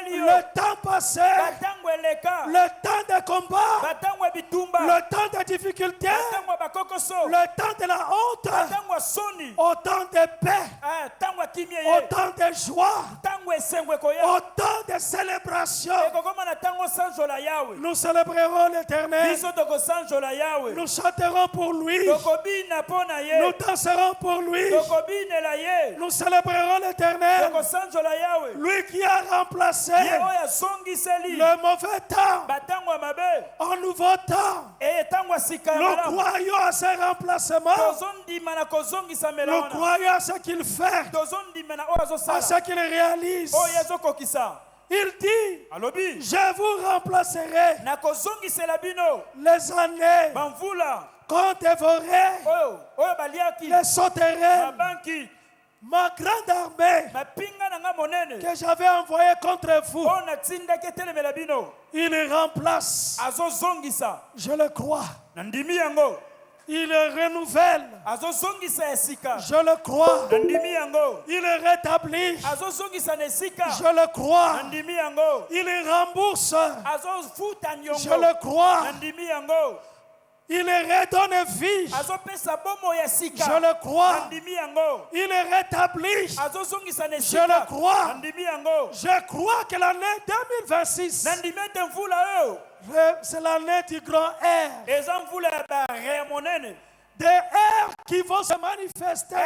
Speaker 4: le temps passé, le temps de combat, le temps de difficulté, le temps de la honte, au temps de paix, au temps de joie, au temps de célébration. Nous célébrerons l'Éternel. Nous chanterons pour lui. Nous danserons pour lui. Nous célébrerons l'Éternel. Lui qui a remplacé le mauvais temps en nouveau temps. Nous croyons à ses remplacements. Nous croyons à ce qu'il fait, à ce qu'il réalise. Il dit, je vous remplacerai les années qu'on dévorait, les sauterelles, ma grande armée que j'avais envoyée contre vous. Il remplace, je le crois. Il renouvelle, je le crois. Il rétablit, je le crois. Il rembourse, je le crois. Il redonne vie, je le crois. Il rétablit, je le crois. Je crois que l'année 2026, c'est l'année du grand air. Des airs qui vont se manifester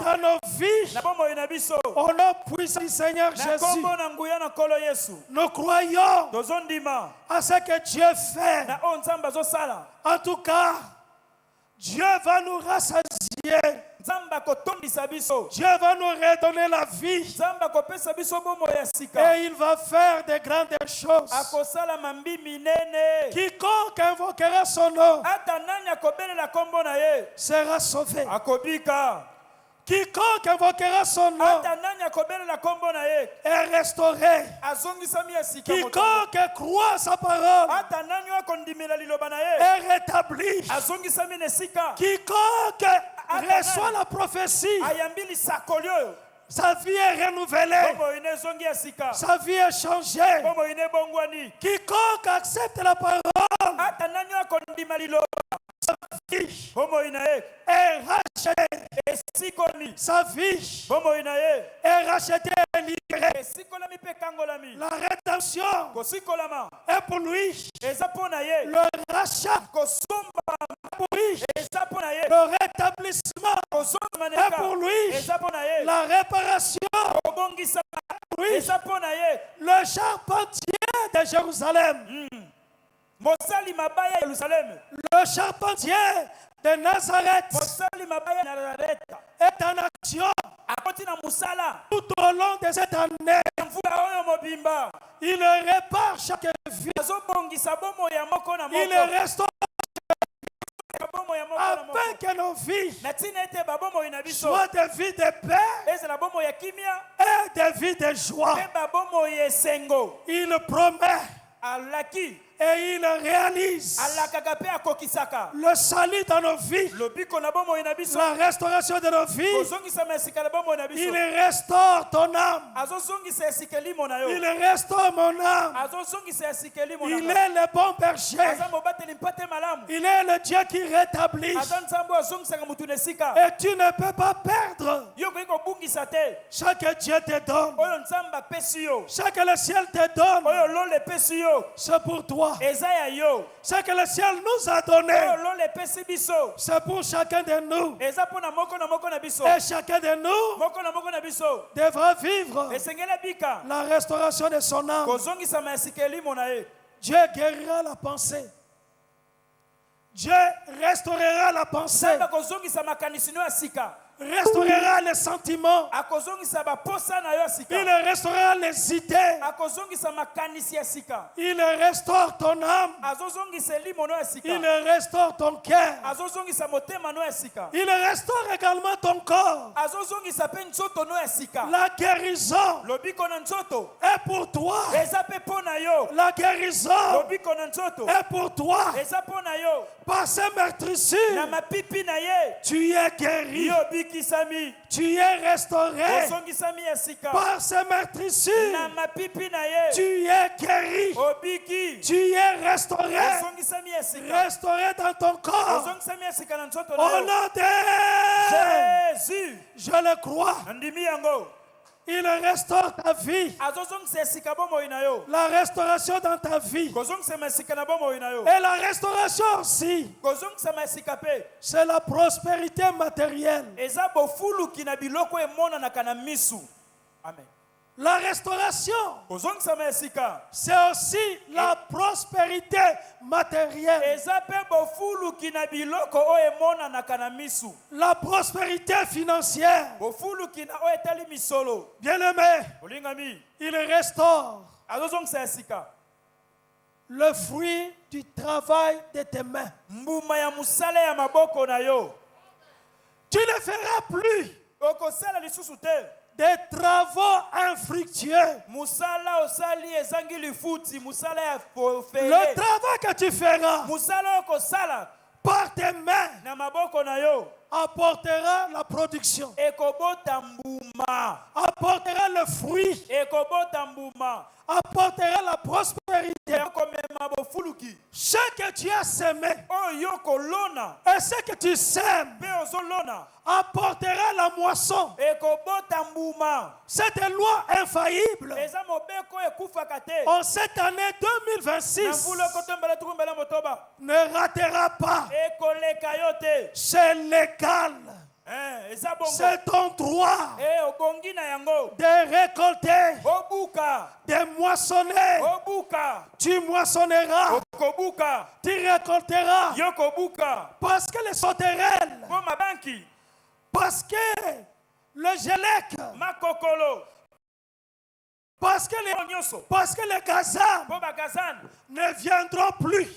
Speaker 4: dans nos vies au nom puissant du Seigneur Jésus. Nous croyons à ce que Dieu fait. En tout cas, Dieu va nous rassasier. Dieu va nous redonner la vie. Et il va faire de grandes choses. Quiconque invoquera son nom sera sauvé. Quiconque invoquera son nom est restauré. Quiconque croit sa parole est rétabli. Quiconque reçoit la prophétie, sa vie est renouvelée, sa vie est changée. Quiconque accepte la parole, sa vie est rachetée. Sa vie est rachetée et libérée. La rédemption est pour lui. Le rachat pour lui. Le rétablissement est pour lui. La réparation pour lui. Le charpentier de Jérusalem. Le charpentier de Nazareth est en action tout au long de cette année. Il répare chaque vie. Il restaure afin que nos vies soient des vies de paix et des vies de joie. Il promet et il réalise le salut dans nos vies, la restauration de nos vies. Il restaure ton âme. Il restaure mon âme. Il est le bon berger. Il est le Dieu qui rétablit. Et tu ne peux pas perdre ce que Dieu te donne. Ce que le ciel te donne, c'est pour toi. Ce que le ciel nous a donné, c'est pour chacun de nous. Et chacun de nous devra vivre la restauration de son âme. Dieu guérira la pensée. Dieu restaurera la pensée. Restaurera les sentiments. Il restaurera les idées. Il restaure ton âme. Il restaure ton cœur. Il restaure également ton corps. La guérison est pour toi. La guérison est pour toi. Par ces meurtrissures, tu es guéri. Tu es restauré. Par ces meurtrissures, tu es guéri. Tu es restauré. Restauré dans ton corps. Au nom de Jésus, je le crois. Il restaure ta vie. La restauration dans ta vie. Et la restauration aussi. C'est la prospérité matérielle.
Speaker 1: Amen.
Speaker 4: La restauration, c'est aussi la prospérité matérielle. La prospérité financière. Bien-aimé, il restaure le fruit du travail de tes mains. Tu ne feras plus des travaux infructueux. Le travail que tu feras par tes mains apportera la production, apportera le fruit, apportera la prospérité. Ce que tu as semé et ce que tu sèmes apportera la moisson. Cette loi infaillible en cette année 2026 ne ratera pas. C'est légal. C'est ton droit de récolter, de moissonner. Tu moissonneras, tu récolteras. Parce que les sauterelles, parce que le gélec, parce que les gazans ne viendront plus,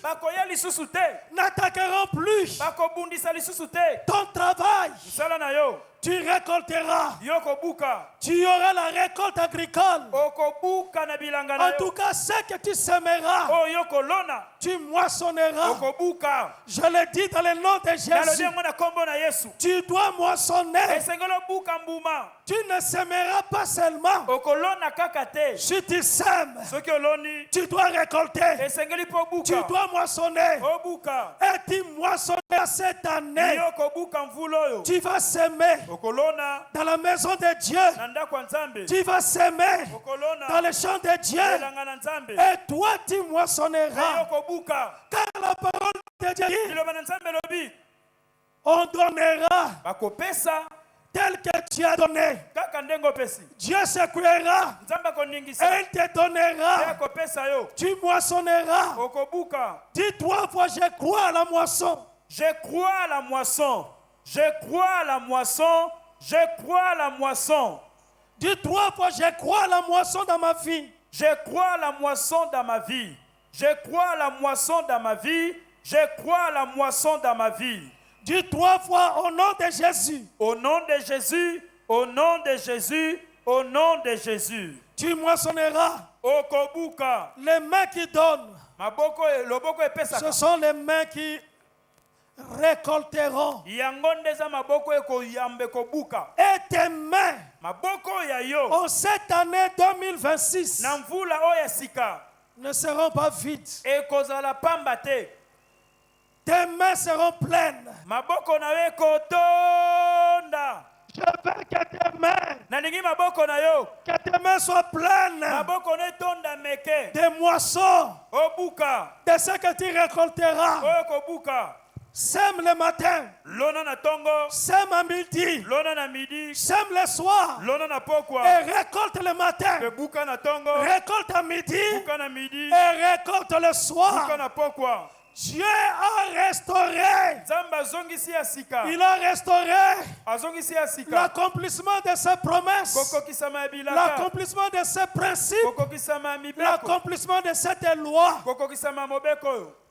Speaker 4: n'attaqueront plus ton travail. Tu récolteras. Tu auras la récolte agricole. En tout cas, ce que tu sèmeras, tu moissonneras. Je le dis dans le nom de Jésus. Tu dois moissonner. Tu ne sèmeras pas seulement. Si tu sèmes, tu dois récolter. Tu dois moissonner. Et tu moissonneras cette année. Tu vas s'aimer dans la maison de Dieu. Tu vas s'aimer dans le champ de Dieu. Et toi, tu moissonneras. Car la parole de Dieu dit, on donnera tel que tu as donné. Dieu secouera et il te donnera. Tu moissonneras. Dis 3 fois, je crois à la moisson.
Speaker 1: Je crois à la moisson. Je crois à la moisson. Je crois à la moisson.
Speaker 4: Dis 3 fois, je crois à la moisson dans ma vie.
Speaker 1: Je crois à la moisson dans ma vie. Je crois à la moisson dans ma vie. Je crois à la moisson dans ma vie.
Speaker 4: Dis 3 fois au nom de Jésus.
Speaker 1: Au nom de Jésus. Au nom de Jésus. Au nom de Jésus.
Speaker 4: Tu moissonneras.
Speaker 1: Okobuka.
Speaker 4: Les mains qui donnent.
Speaker 1: Ce
Speaker 4: sont les mains qui récolteront.
Speaker 1: Et
Speaker 4: tes mains en cette année 2026 ne seront pas vides. Tes mains seront pleines. Je veux que tes mains soient pleines de moissons, de ce que tu récolteras. Sème le matin, sème à midi, sème le soir, et récolte le matin, récolte à midi, et récolte le soir. Dieu a restauré. Il a restauré l'accomplissement de ses promesses, l'accomplissement de ses principes, l'accomplissement de cette loi.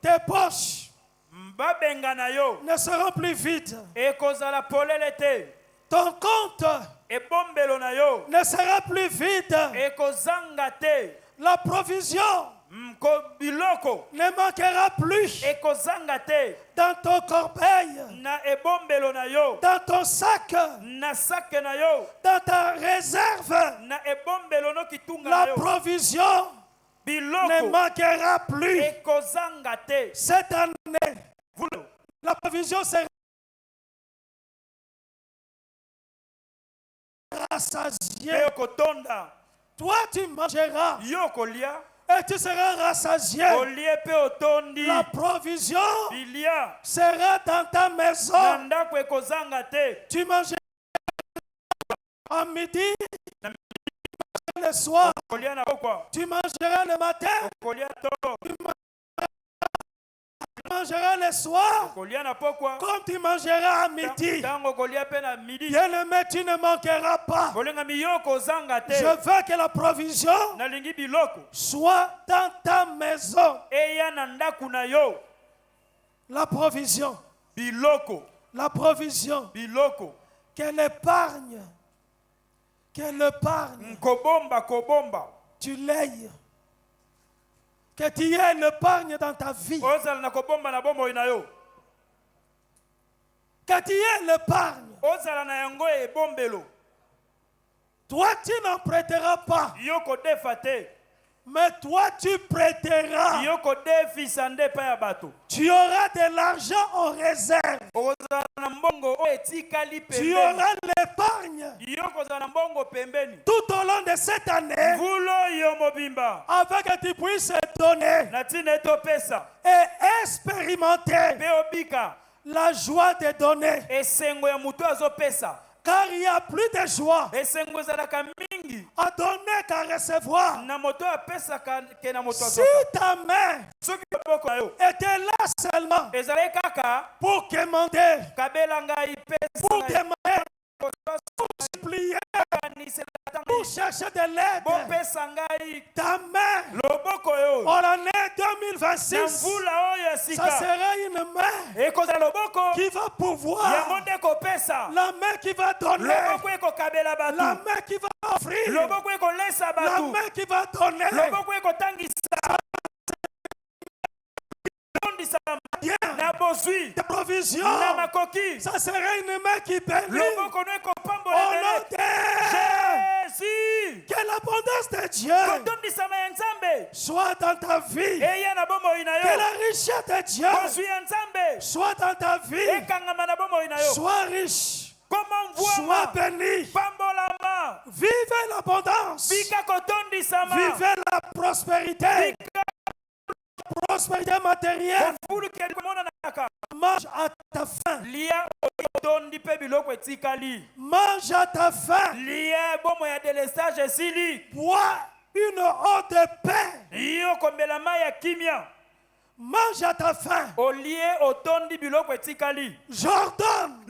Speaker 4: Tes poches ne seront plus vides. Ton compte ne sera plus vide. La provision ne manquera plus dans ton corbeil, dans ton sac, dans ta réserve. La provision ne manquera plus. Cette année, la provision sera rassasié. Toi, tu mangeras. Et tu seras rassasié. La provision sera dans ta maison. Tu mangeras à midi, le soir. Tu mangeras le matin. Tu mangeras le soir comme tu mangeras à midi. Bien-aimé, tu ne manqueras pas. Je veux que la provision soit dans ta maison. La provision. La provision. Quelle épargne. Quelle épargne. Tu l'aies. Que tu aies l'épargne dans ta vie. Que tu aies l'épargne. Toi, tu n'en prêteras pas. Mais toi, tu prêteras. Tu auras de l'argent en réserve. Tu auras l'épargne tout au long de cette année, afin que tu puisses donner et expérimenter la joie de donner. Car il y a plus de joie à donner qu'à recevoir. Si ta main était là seulement pour commander, pour demander, pour supplier, pour chercher de l'aide, ta main en l'année 2026, ça sera une main qui va pouvoir, la main qui va donner, la main qui va offrir, la main qui va donner. Tes provisions, ça serait une main qui bénit. Au nom de Jésus, que l'abondance de Dieu soit dans ta vie. Que la richesse de Dieu soit dans ta vie. Sois riche. Sois béni. Vivez l'abondance. Vivez la prospérité. Prospérité matérielle. Mange à ta faim. Mange à ta faim. Bois une eau de paix. Mange à ta faim. J'ordonne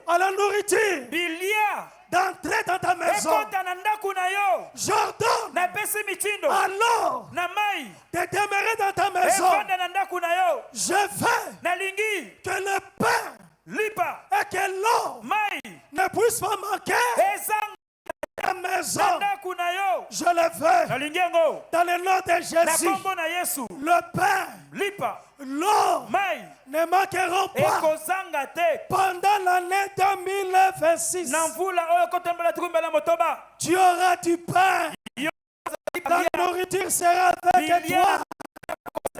Speaker 4: à la nourriture d'entrer dans ta maison. J'ordonne alors de demeurer dans ta maison. Je veux que le pain et que l'eau ne puissent pas manquer ta maison. Je le veux dans le nom de Jésus. Le pain, l'eau ne manqueront pas pendant l'année 2026. Tu auras du pain. La nourriture sera avec toi.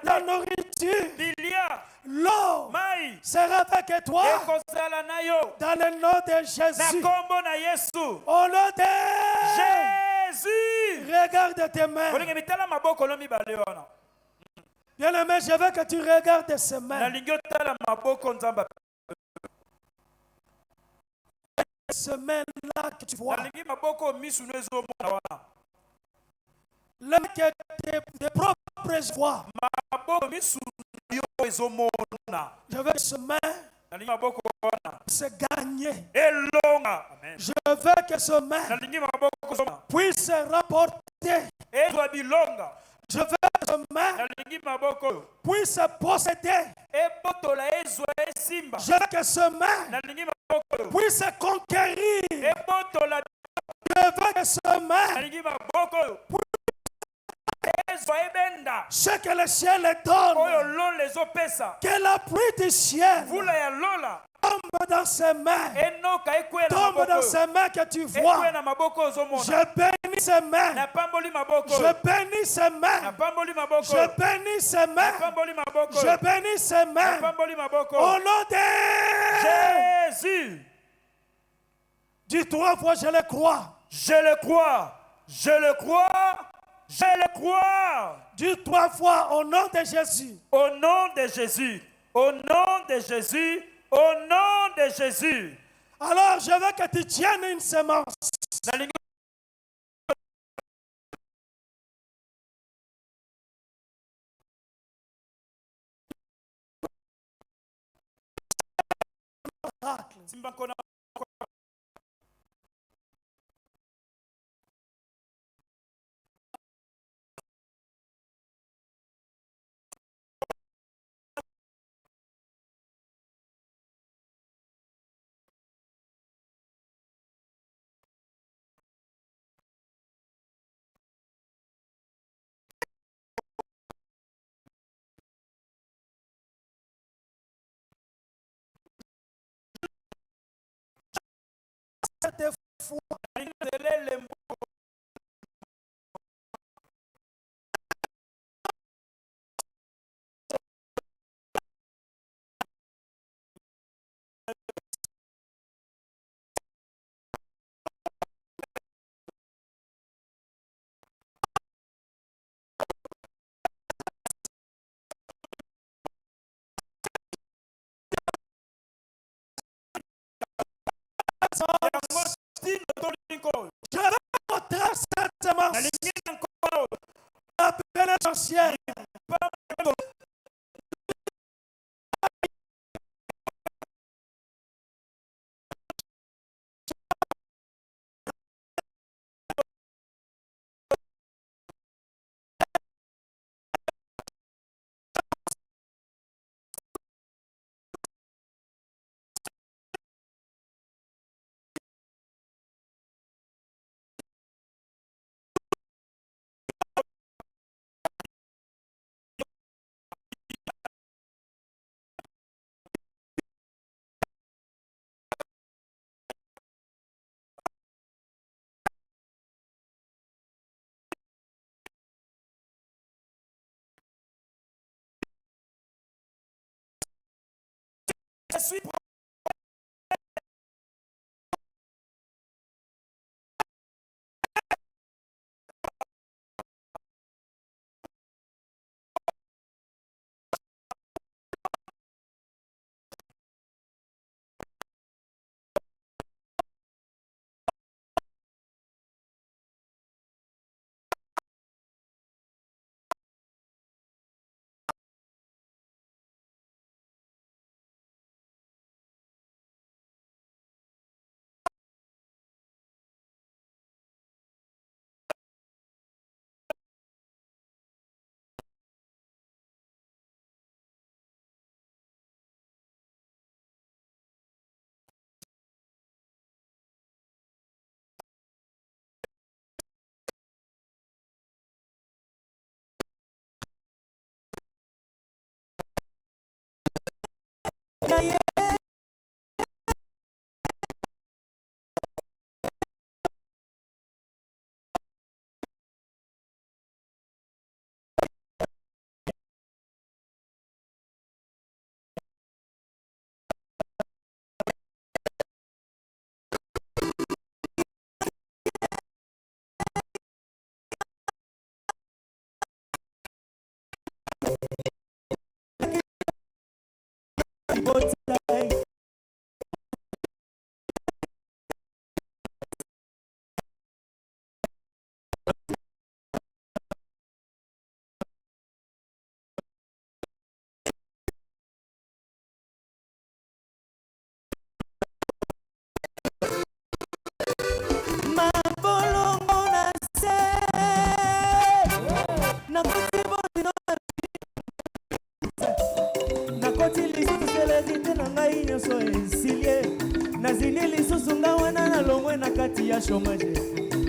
Speaker 4: La nourriture, l'eau sera avec toi. Dans le nom de Jésus. Au nom de Jésus. Regarde tes mains. Bien-aimé, je veux que tu regardes ces mains. Ces mains-là que tu vois. Là que tes propres voix. Je veux que ces mains se gagner. Je veux que ce main puisse se rapporter. Je veux que ce main puisse posséder. Je veux que ce main puisse conquérir. Je veux que ce main ce que le ciel donne, que la pluie du ciel tombe dans ses mains, tombe dans ces mains que tu vois. Je bénis ces mains, je bénis ces mains, je bénis ces mains, je bénis ces mains, au nom de Jésus. Dis 3 fois, je le crois.
Speaker 5: Je le crois. Je le crois. Je le crois.
Speaker 4: Dis 3 fois, au nom de Jésus.
Speaker 5: Au nom de Jésus. Au nom de Jésus. Au nom de Jésus.
Speaker 4: Alors, je veux que tu tiennes une semence. C'était fou. Je vais montrer cette semence. La pénétration. Je suis
Speaker 3: chômage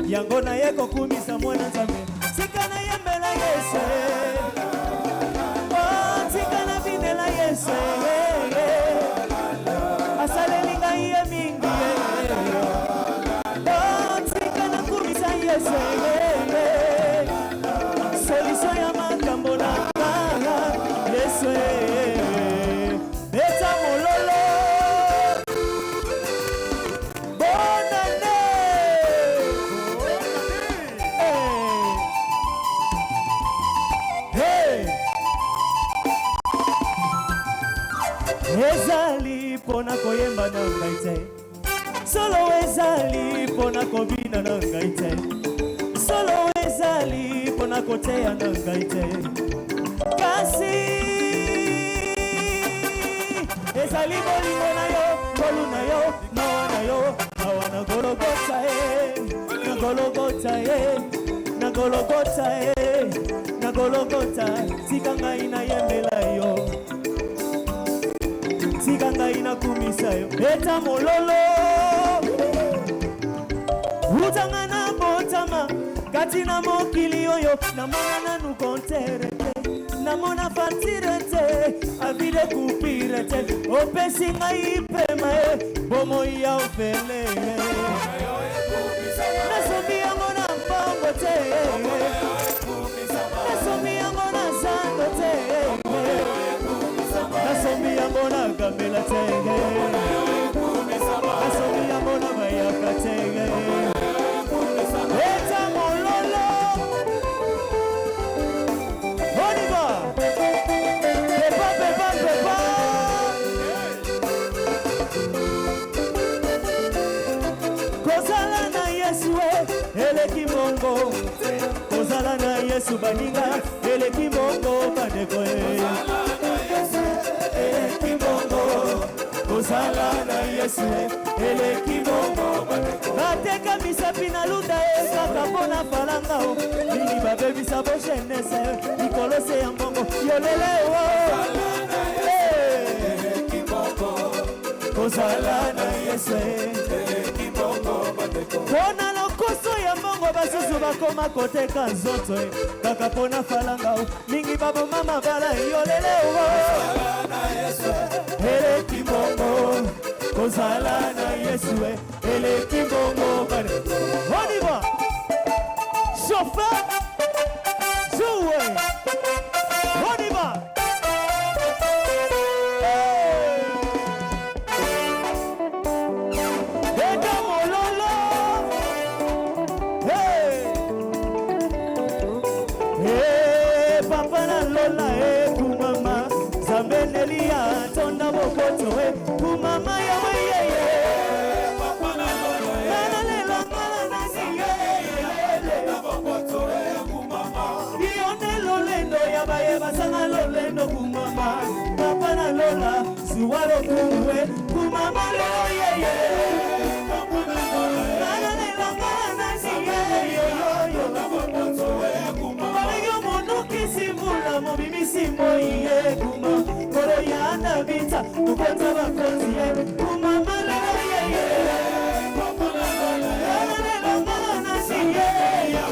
Speaker 3: yango na ye kokumisa mwana nzambe tika na yembela yesu oh tika na bindela yesu asaleli ngai ye mingi oh tika na kumisa yesu solution ya makambo na yesu beta mololo bona koyemba na ngai te. Solo ezali pona kobina na ngai te. Solo ezali pona koteya na ngai te. Kasi ezali bolingo na yo, bolu na yo, mawa na yo, mawa na Golgotha na Golgotha na Golgotha na Golgotha. Tika ngai na yembela yo, tika ngai na kumisa yo. Eta mololo utanga na botama kati na mokili oyo namona nanu kontere te, namona fatire te, avide kupire te. Opesi ngai pema bomoi ya ofele nasomi yango na mbongo te, nasomi yango na zando te, nasomi yango na gambela te, nasomi yango na mayaka te. Eta mololo on y va. Pepa, pepa, pepa. Kozala na Yesu eleki mongo, kozala na Yesu baninga eleki mongo bandeko eleki mongo, kozala na Yesu eleki mongo bandeko. Bateka misapi na luda kaka pona falanga o, mingi babebisa bo jeunesse ikolose ya mbongo yolele o. Eleki mongo, kozala na Yesu eleki mongo bandeko. Pona lokoso ya mbongo basusu bakoma koteka nzoto kaka pona falanga o, mingi babo mama bala yolele o. Eleki mongo, kozala na Yesu eleki mongo bandeko. On y va. Chauffeur, jouez. On y va. Et dans mon lolo. Hey, papa na lola kumama zambenelia tonda bokoto kumama ya weye. Papa na lola basanga lolendo kumama papa na lola suwalo kumwe kumama lo yeye papa na lola na langa na siye yo yo kumama yo monuki simula mobimisi moye kuma koro ya na vita tukonza bakonzi kumama lo yeye papa na lola na langa na siye yo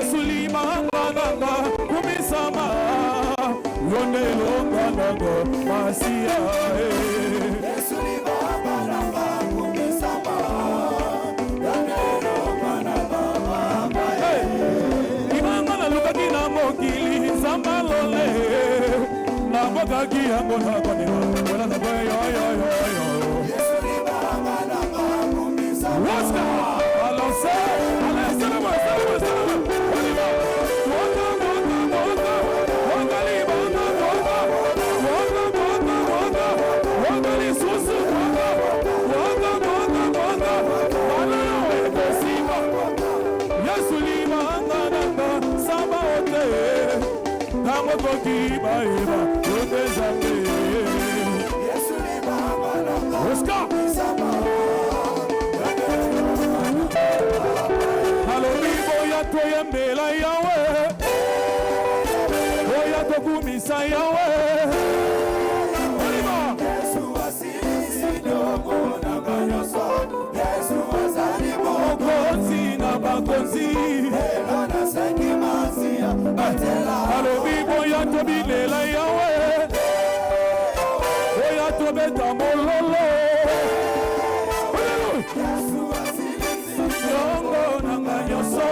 Speaker 5: Yesu limanga nanga kumisama yonde longa nanga masia Yesu limanga nanga kumisama yonde longa nanga masia Imanga na lukaki na mokili nzamba lole na mokaki yango na konema wala na boy yo Yesu limanga nanga kumisama alors c'est Toyembela Yahweh, Oya tokumisa Yahweh. Yesu asilisi dogo na kanyoso, Yesu azali mokonzi na bakonzi. Ela na sengi masia, atela. Alobi boya tobilela Yahweh, Oya tobeta mololo. Yesu asilisi dogo na kanyoso.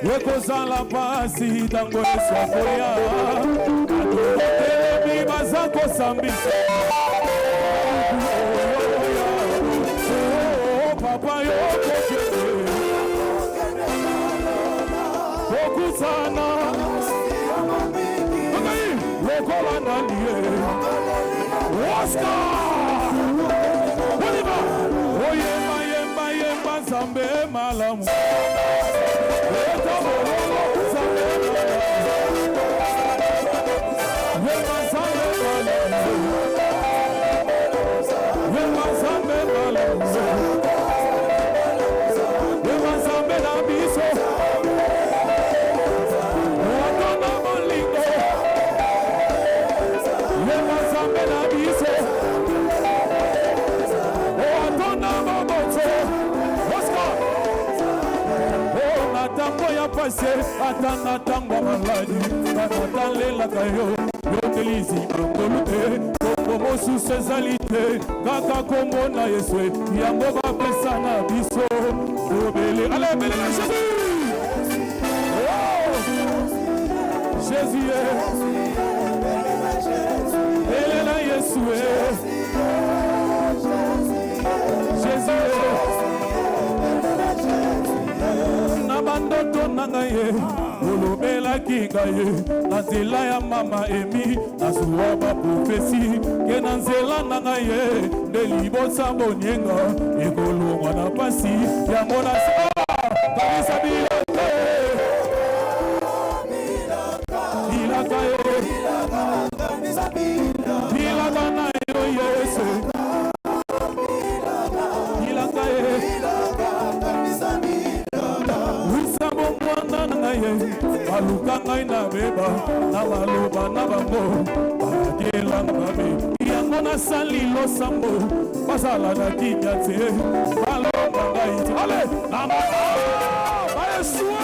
Speaker 7: Wekozala pasi tango esokoya Atelemi bazako sambisa Papa yo kokete Kokutana Lokola nandie Waska Waliba Oyemba yemba yemba zambe malamu pase ata na ntango ya maladi banatalelaka yo yotelisi makolo te kombo mosusu ezali te kaka kombo na yesu yango bapesa na biso obele ale belela jésus jésus belela yesu jésus na bandoto na ngai olobelaki ngai na nzela ya mama emi nazuwa baprofesi ke na nzela na ngai nde libosa bonyenga ekolongwa na pasi yango na kanisa bilaka bilaka bilaka na yo yesu bilaka baluka ngai na beba na baloba na bango bakelanga mabe yango nasali losambo basala na kimia te balomba ngai te ale na bayesue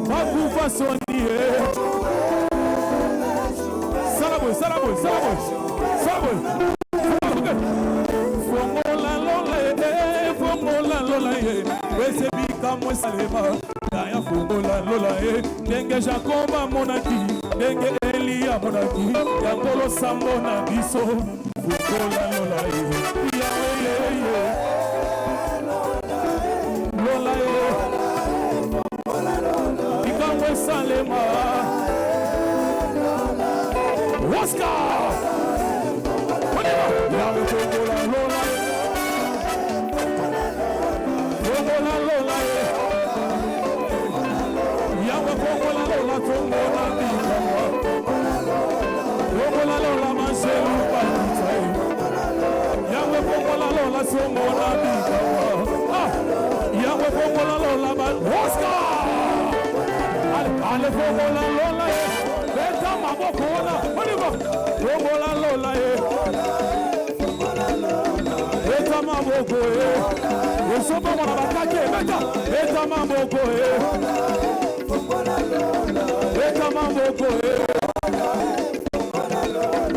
Speaker 7: bakufa sonie salaboy lola ye wesebika mwesalema naya fongola lola ye ndenge jakoba monaki ndenge eliya monaki yango losambo na biso fongola lola ye yaweyeye lola ye bika mwesalema Oscar yawe fongola lola ye Fongola lola ye Yawe fongola lola fongola bikawa Fongola lola manjelu balita Yawe fongola lola fongola bikawa Yawe fongola lola Oscar Ale fongola lola ye Beta maboko ona Fongola lola ye Beta maboko ye Osoba mwana bakake beta beta mamboko beta mamboko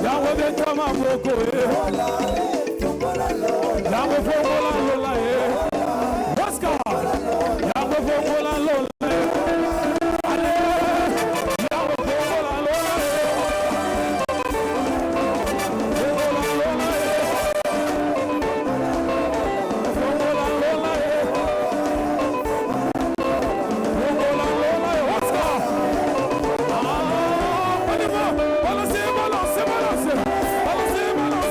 Speaker 7: yawe beta mamboko yawe fongola lola Oscar yawe fongola lola ale yawe fongola lola Balance, balance, balance.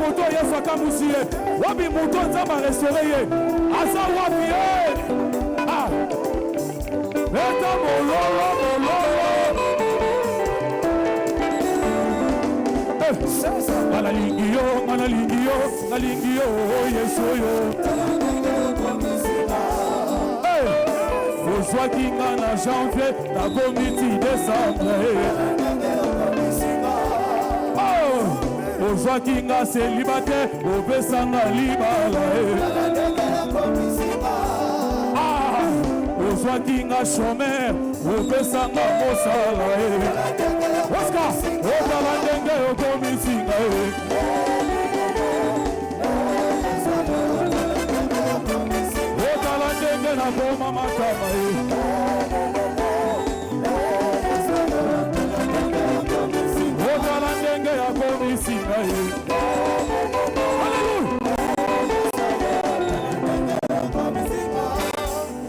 Speaker 7: moto Yesu akamusi ye. Wapi moto nzamba restauré ye. Asa wapi ye. Ah. Beta mololo mololo. Malingio, malingio, malingio, Yesu yo. Ozwa kinga na janvier, na komiti décembre. Ozwa kinga célibataire, opesanga libala. Ozwa kinga chômeur, opesanga mosala. Oscar, otala ndenge okomisinga. Otala ndenge na koma matama. Otala ndenge ya komisinga. Hallelujah.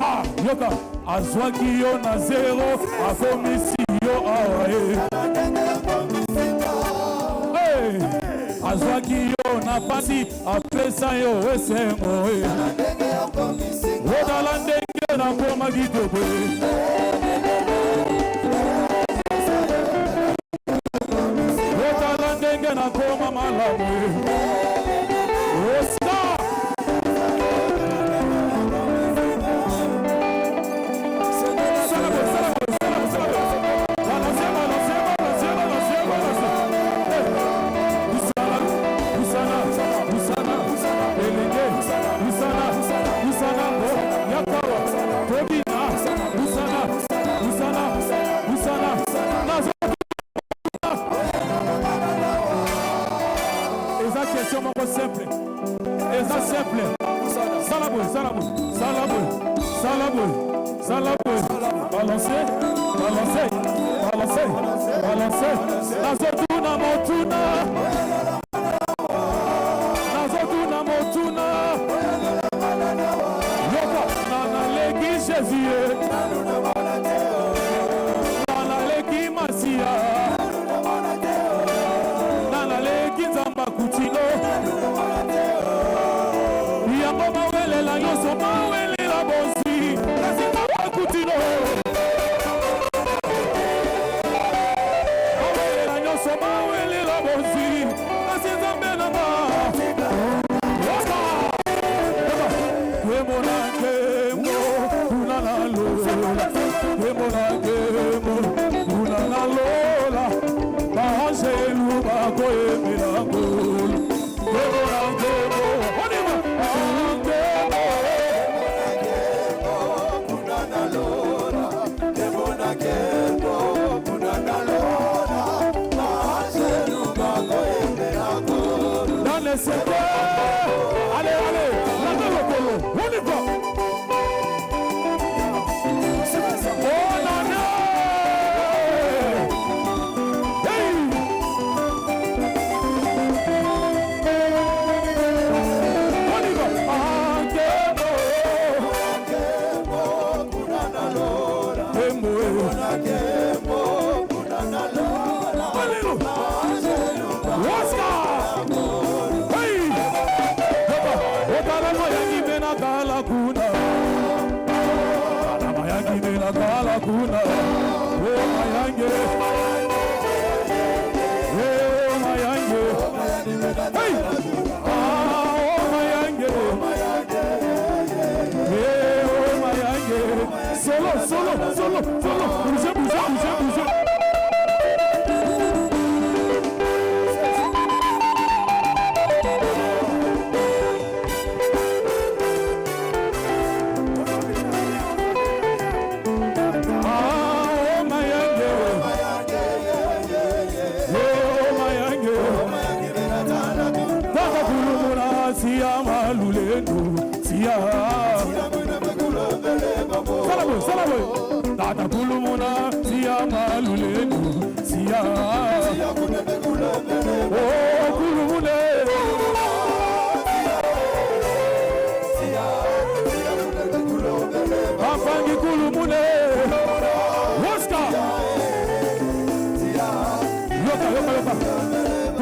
Speaker 7: Ah, yoka, azwaki yo na zero, akomisi yo awa. Azwaki yo na pasi, apesa yo esengo. Otala ndenge na koma kitoko. Otala ndenge na koma malamu. Osta.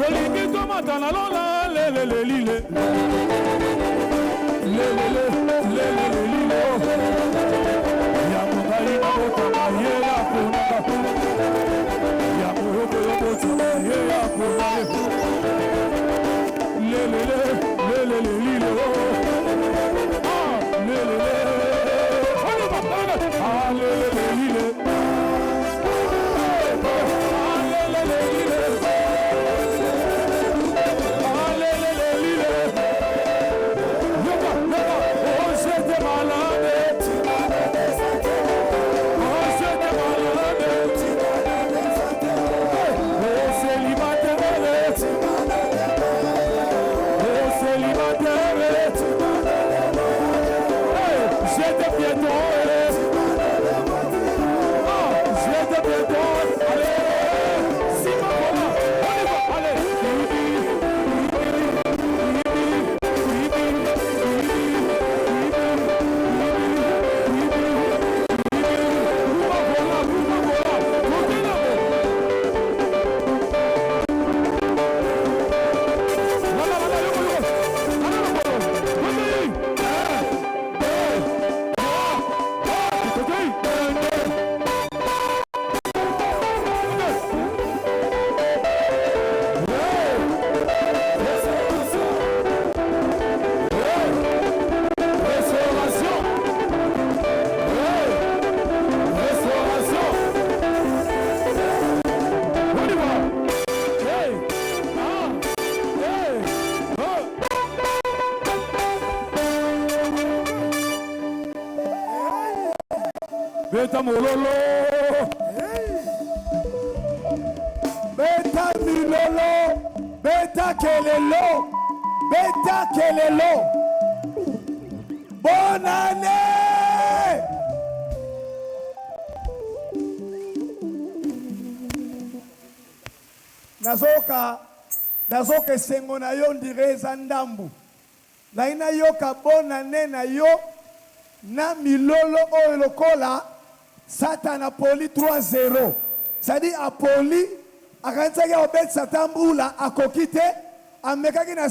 Speaker 7: olingi tomata na lola lelelelile lelelelile ya mongai na botama ye ya konaka ya moyoko yo botama ye ya konaka lelelelile ah lelelelile Beta mololo,
Speaker 2: beta milolo, beta kelelo, beta kelelo. Bonne année! Nazoka sengo na yo ndire za ndambu. Na ina yoka bonne année na yo na milolo oyo lokola Satan Apoli 3-0. C'est-à-dire Apoli, a quand il y a Satan Brula, a coquité, a mekaki na